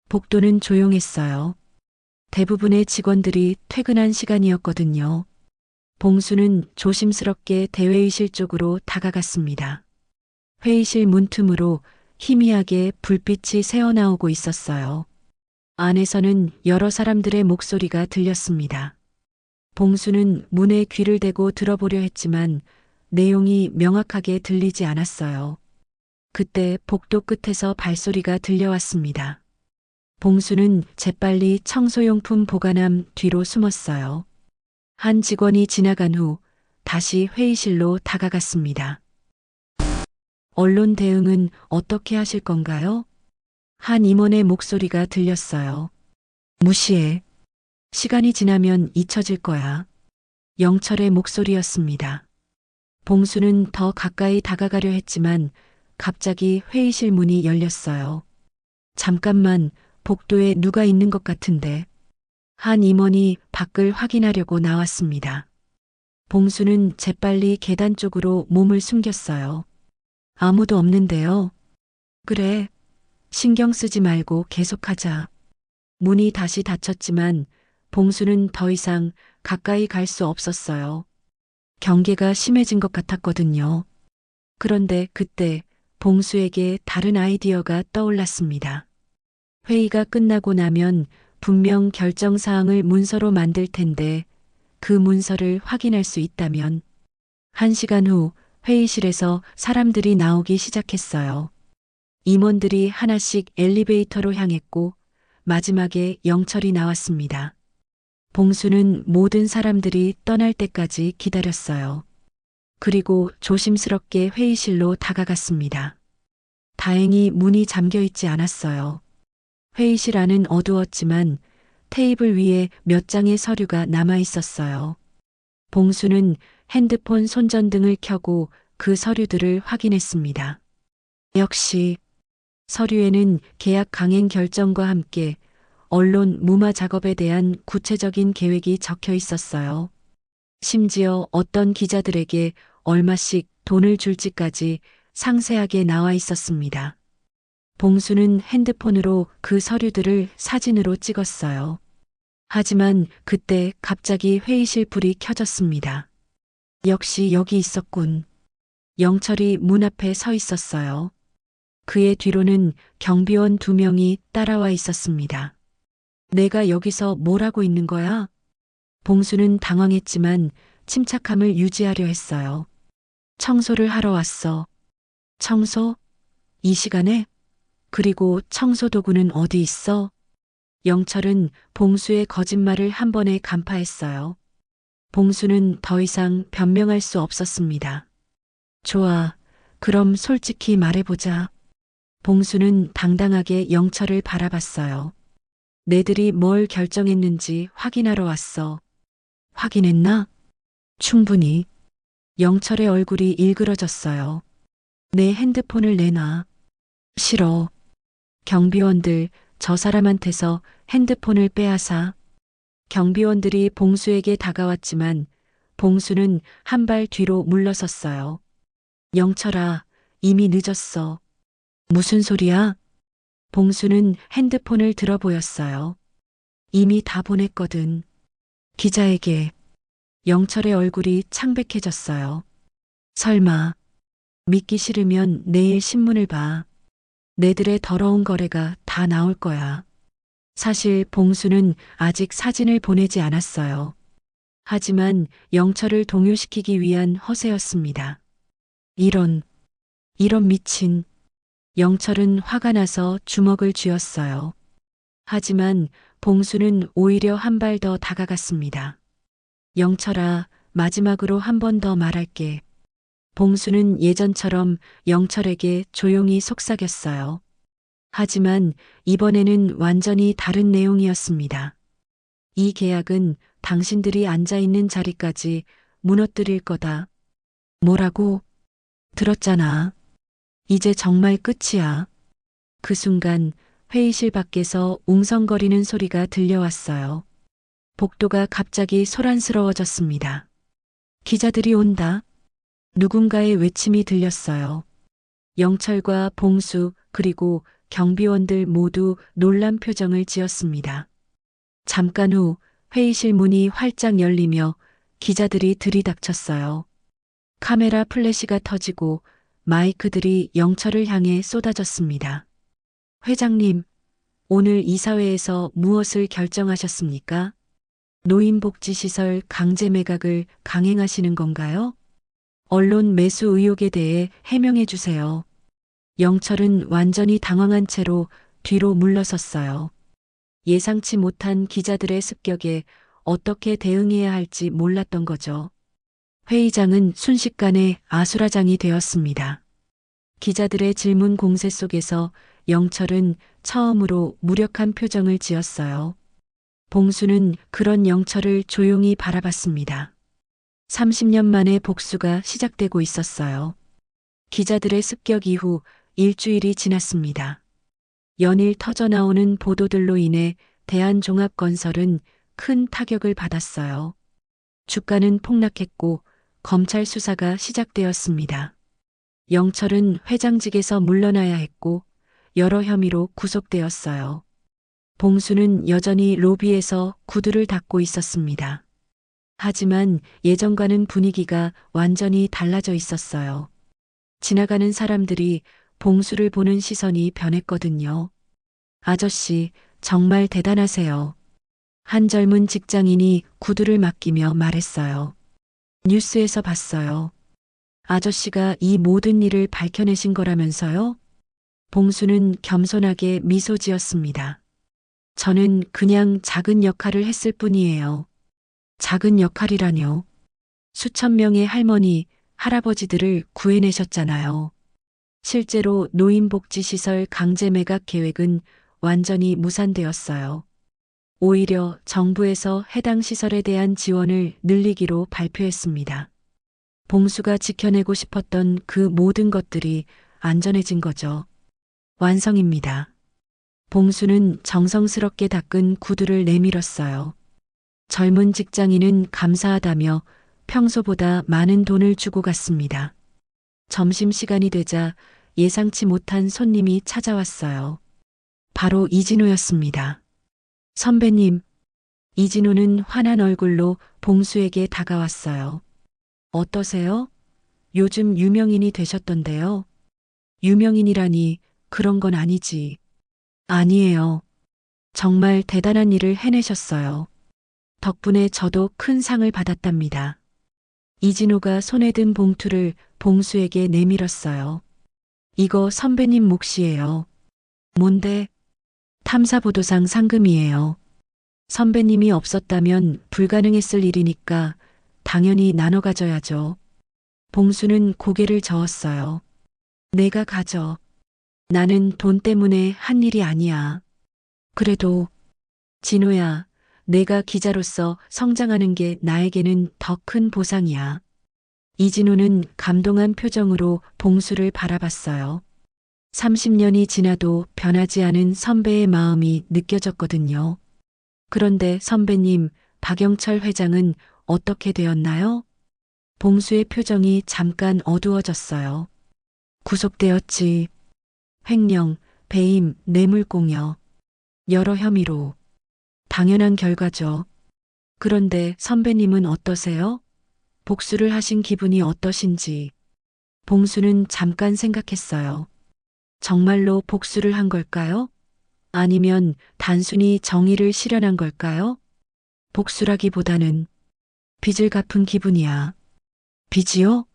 복도는 조용했어요. 대부분의 직원들이 퇴근한 시간이었거든요. 봉수는 조심스럽게 대회의실 쪽으로 다가갔습니다. 회의실 문틈으로 희미하게 불빛이 새어나오고 있었어요. 안에서는 여러 사람들의 목소리가 들렸습니다. 봉수는 문에 귀를 대고 들어보려 했지만 내용이 명확하게 들리지 않았어요. 그때 복도 끝에서 발소리가 들려왔습니다. 봉수는 재빨리 청소용품 보관함 뒤로 숨었어요. 한 직원이 지나간 후 다시 회의실로 다가갔습니다. 언론 대응은 어떻게 하실 건가요? 한 임원의 목소리가 들렸어요. 무시해. 시간이 지나면 잊혀질 거야. 영철의 목소리였습니다. 봉수는 더 가까이 다가가려 했지만 갑자기 회의실 문이 열렸어요. 잠깐만, 복도에 누가 있는 것 같은데. 한 임원이 밖을 확인하려고 나왔습니다. 봉수는 재빨리 계단 쪽으로 몸을 숨겼어요. 아무도 없는데요. 그래. 신경 쓰지 말고 계속하자. 문이 다시 닫혔지만 봉수는 더 이상 가까이 갈 수 없었어요. 경계가 심해진 것 같았거든요. 그런데 그때 봉수에게 다른 아이디어가 떠올랐습니다. 회의가 끝나고 나면 분명 결정사항을 문서로 만들 텐데 그 문서를 확인할 수 있다면 1시간 후 회의실에서 사람들이 나오기 시작했어요. 임원들이 하나씩 엘리베이터로 향했고 마지막에 영철이 나왔습니다. 봉수는 모든 사람들이 떠날 때까지 기다렸어요. 그리고 조심스럽게 회의실로 다가갔습니다. 다행히 문이 잠겨 있지 않았어요. 회의실 안은 어두웠지만 테이블 위에 몇 장의 서류가 남아 있었어요. 봉수는 핸드폰 손전등을 켜고 그 서류들을 확인했습니다. 역시 서류에는 계약 강행 결정과 함께 언론 무마 작업에 대한 구체적인 계획이 적혀 있었어요. 심지어 어떤 기자들에게 얼마씩 돈을 줄지까지 상세하게 나와 있었습니다. 봉수는 핸드폰으로 그 서류들을 사진으로 찍었어요. 하지만 그때 갑자기 회의실 불이 켜졌습니다. 역시 여기 있었군. 영철이 문 앞에 서 있었어요. 그의 뒤로는 경비원 2명이 따라와 있었습니다. 내가 여기서 뭘 하고 있는 거야? 봉수는 당황했지만 침착함을 유지하려 했어요. 청소를 하러 왔어. 청소? 이 시간에? 그리고 청소 도구는 어디 있어? 영철은 봉수의 거짓말을 한 번에 간파했어요. 봉수는 더 이상 변명할 수 없었습니다. 좋아. 그럼 솔직히 말해보자. 봉수는 당당하게 영철을 바라봤어요. 내들이 뭘 결정했는지 확인하러 왔어. 확인했나? 충분히. 영철의 얼굴이 일그러졌어요. 내 핸드폰을 내놔. 싫어. 경비원들, 저 사람한테서 핸드폰을 빼앗아. 경비원들이 봉수에게 다가왔지만 봉수는 한 발 뒤로 물러섰어요. 영철아, 이미 늦었어. 무슨 소리야? 봉수는 핸드폰을 들어 보였어요. 이미 다 보냈거든. 기자에게. 영철의 얼굴이 창백해졌어요. 설마. 믿기 싫으면 내일 신문을 봐. 내들의 더러운 거래가 다 나올 거야. 사실 봉수는 아직 사진을 보내지 않았어요. 하지만 영철을 동요시키기 위한 허세였습니다. 이런 미친. 영철은 화가 나서 주먹을 쥐었어요. 하지만 봉수는 오히려 한 발 더 다가갔습니다. 영철아, 마지막으로 한 번 더 말할게. 봉수는 예전처럼 영철에게 조용히 속삭였어요. 하지만 이번에는 완전히 다른 내용이었습니다. 이 계약은 당신들이 앉아 있는 자리까지 무너뜨릴 거다. 뭐라고? 들었잖아. 이제 정말 끝이야. 그 순간 회의실 밖에서 웅성거리는 소리가 들려왔어요. 복도가 갑자기 소란스러워졌습니다. 기자들이 온다. 누군가의 외침이 들렸어요. 영철과 봉수 그리고 경비원들 모두 놀란 표정을 지었습니다. 잠깐 후 회의실 문이 활짝 열리며 기자들이 들이닥쳤어요. 카메라 플래시가 터지고 마이크들이 영철을 향해 쏟아졌습니다. 회장님, 오늘 이사회에서 무엇을 결정하셨습니까? 노인복지시설 강제 매각을 강행하시는 건가요? 언론 매수 의혹에 대해 해명해 주세요. 영철은 완전히 당황한 채로 뒤로 물러섰어요. 예상치 못한 기자들의 습격에 어떻게 대응해야 할지 몰랐던 거죠. 회의장은 순식간에 아수라장이 되었습니다. 기자들의 질문 공세 속에서 영철은 처음으로 무력한 표정을 지었어요. 봉수는 그런 영철을 조용히 바라봤습니다. 30년 만에 복수가 시작되고 있었어요. 기자들의 습격 이후 일주일이 지났습니다. 연일 터져나오는 보도들로 인해 대한종합건설은 큰 타격을 받았어요. 주가는 폭락했고 검찰 수사가 시작되었습니다. 영철은 회장직에서 물러나야 했고 여러 혐의로 구속되었어요. 봉수는 여전히 로비에서 구두를 닦고 있었습니다. 하지만 예전과는 분위기가 완전히 달라져 있었어요. 지나가는 사람들이 봉수를 보는 시선이 변했거든요. 아저씨, 정말 대단하세요. 한 젊은 직장인이 구두를 맡기며 말했어요. 뉴스에서 봤어요. 아저씨가 이 모든 일을 밝혀내신 거라면서요? 봉수는 겸손하게 미소 지었습니다. 저는 그냥 작은 역할을 했을 뿐이에요. 작은 역할이라뇨. 수천 명의 할머니, 할아버지들을 구해내셨잖아요. 실제로 노인복지시설 강제 매각 계획은 완전히 무산되었어요. 오히려 정부에서 해당 시설에 대한 지원을 늘리기로 발표했습니다. 봉수가 지켜내고 싶었던 그 모든 것들이 안전해진 거죠. 완성입니다. 봉수는 정성스럽게 닦은 구두를 내밀었어요. 젊은 직장인은 감사하다며 평소보다 많은 돈을 주고 갔습니다. 점심시간이 되자 예상치 못한 손님이 찾아왔어요. 바로 이진호였습니다. 선배님, 이진호는 환한 얼굴로 봉수에게 다가왔어요. 어떠세요? 요즘 유명인이 되셨던데요. 유명인이라니 그런 건 아니지. 아니에요. 정말 대단한 일을 해내셨어요. 덕분에 저도 큰 상을 받았답니다. 이진호가 손에 든 봉투를 봉수에게 내밀었어요. 이거 선배님 몫이에요. 뭔데? 탐사보도상 상금이에요. 선배님이 없었다면 불가능했을 일이니까 당연히 나눠 가져야죠. 봉수는 고개를 저었어요. 내가 가져. 나는 돈 때문에 한 일이 아니야. 그래도 진호야, 내가 기자로서 성장하는 게 나에게는 더 큰 보상이야. 이진호는 감동한 표정으로 봉수를 바라봤어요. 30년이 지나도 변하지 않은 선배의 마음이 느껴졌거든요. 그런데 선배님, 박영철 회장은 어떻게 되었나요? 봉수의 표정이 잠깐 어두워졌어요. 구속되었지. 횡령, 배임, 뇌물공여. 여러 혐의로. 당연한 결과죠. 그런데 선배님은 어떠세요? 복수를 하신 기분이 어떠신지. 봉수는 잠깐 생각했어요. 정말로 복수를 한 걸까요? 아니면 단순히 정의를 실현한 걸까요? 복수라기보다는 빚을 갚은 기분이야. 빚이요?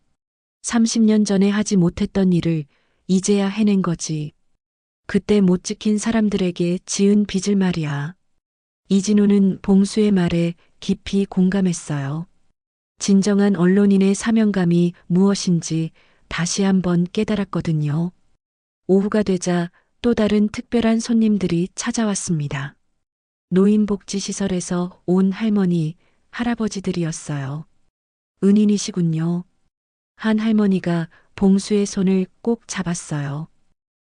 30년 전에 하지 못했던 일을 이제야 해낸 거지. 그때 못 지킨 사람들에게 지은 빚을 말이야. 이진호는 봉수의 말에 깊이 공감했어요. 진정한 언론인의 사명감이 무엇인지 다시 한번 깨달았거든요. 오후가 되자 또 다른 특별한 손님들이 찾아왔습니다. 노인복지시설에서 온 할머니, 할아버지들이었어요. 은인이시군요. 한 할머니가 봉수의 손을 꼭 잡았어요.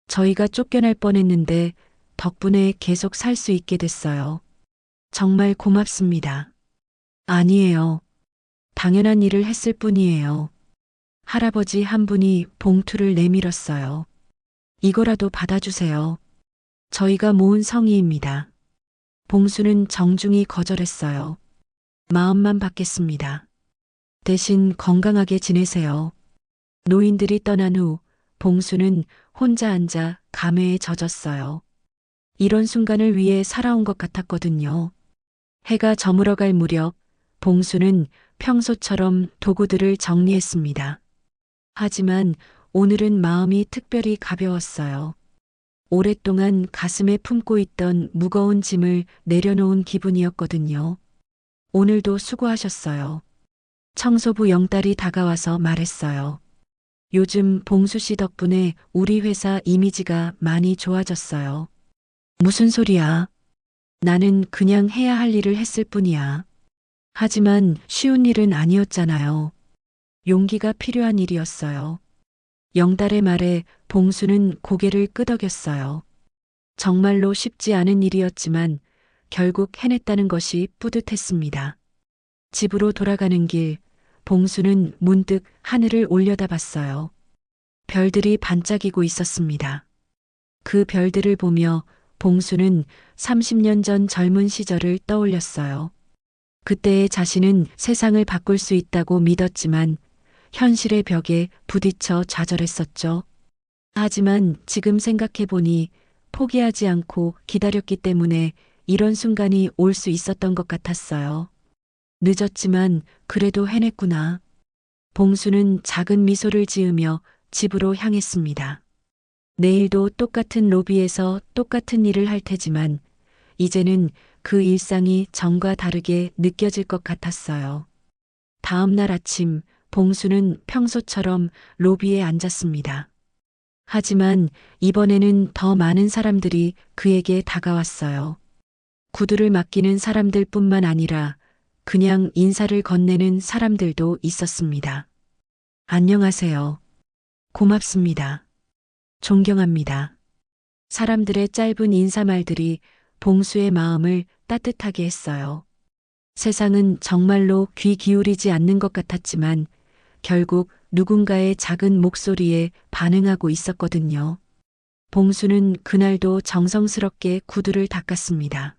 저희가 쫓겨날 뻔했는데 덕분에 계속 살 수 있게 됐어요. 정말 고맙습니다. 아니에요. 당연한 일을 했을 뿐이에요. 할아버지 한 분이 봉투를 내밀었어요. 이거라도 받아주세요. 저희가 모은 성의입니다. 봉수는 정중히 거절했어요. 마음만 받겠습니다. 대신 건강하게 지내세요. 노인들이 떠난 후 봉수는 혼자 앉아 감회에 젖었어요. 이런 순간을 위해 살아온 것 같았거든요. 해가 저물어갈 무렵 봉수는 평소처럼 도구들을 정리했습니다. 하지만 오늘은 마음이 특별히 가벼웠어요. 오랫동안 가슴에 품고 있던 무거운 짐을 내려놓은 기분이었거든요. 오늘도 수고하셨어요. 청소부 영딸이 다가와서 말했어요. 요즘 봉수 씨 덕분에 우리 회사 이미지가 많이 좋아졌어요. 무슨 소리야? 나는 그냥 해야 할 일을 했을 뿐이야. 하지만 쉬운 일은 아니었잖아요. 용기가 필요한 일이었어요. 영달의 말에 봉수는 고개를 끄덕였어요. 정말로 쉽지 않은 일이었지만 결국 해냈다는 것이 뿌듯했습니다. 집으로 돌아가는 길, 봉수는 문득 하늘을 올려다봤어요. 별들이 반짝이고 있었습니다. 그 별들을 보며 봉수는 30년 전 젊은 시절을 떠올렸어요. 그때의 자신은 세상을 바꿀 수 있다고 믿었지만 현실의 벽에 부딪혀 좌절했었죠. 하지만 지금 생각해보니 포기하지 않고 기다렸기 때문에 이런 순간이 올 수 있었던 것 같았어요. 늦었지만 그래도 해냈구나. 봉수는 작은 미소를 지으며 집으로 향했습니다. 내일도 똑같은 로비에서 똑같은 일을 할 테지만 이제는 그 일상이 전과 다르게 느껴질 것 같았어요. 다음 날 아침 봉수는 평소처럼 로비에 앉았습니다. 하지만 이번에는 더 많은 사람들이 그에게 다가왔어요. 구두를 맡기는 사람들뿐만 아니라 그냥 인사를 건네는 사람들도 있었습니다. 안녕하세요. 고맙습니다. 존경합니다. 사람들의 짧은 인사말들이 봉수의 마음을 따뜻하게 했어요. 세상은 정말로 귀 기울이지 않는 것 같았지만 결국 누군가의 작은 목소리에 반응하고 있었거든요. 봉수는 그날도 정성스럽게 구두를 닦았습니다.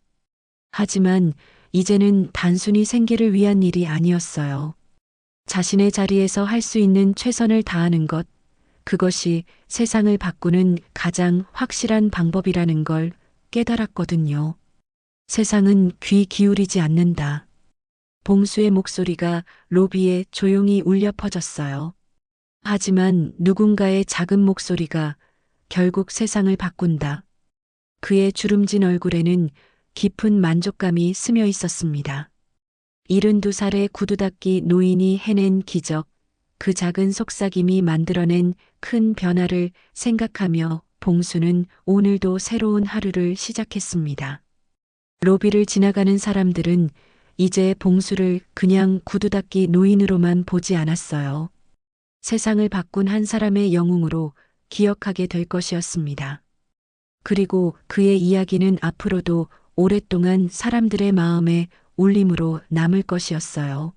하지만 이제는 단순히 생계를 위한 일이 아니었어요. 자신의 자리에서 할 수 있는 최선을 다하는 것, 그것이 세상을 바꾸는 가장 확실한 방법이라는 걸 깨달았거든요. 세상은 귀 기울이지 않는다. 봉수의 목소리가 로비에 조용히 울려 퍼졌어요. 하지만 누군가의 작은 목소리가 결국 세상을 바꾼다. 그의 주름진 얼굴에는 깊은 만족감이 스며 있었습니다. 72살의 구두닦이 노인이 해낸 기적, 그 작은 속삭임이 만들어낸 큰 변화를 생각하며 봉수는 오늘도 새로운 하루를 시작했습니다. 로비를 지나가는 사람들은 이제 봉수를 그냥 구두닦이 노인으로만 보지 않았어요. 세상을 바꾼 한 사람의 영웅으로 기억하게 될 것이었습니다. 그리고 그의 이야기는 앞으로도 오랫동안 사람들의 마음에 울림으로 남을 것이었어요.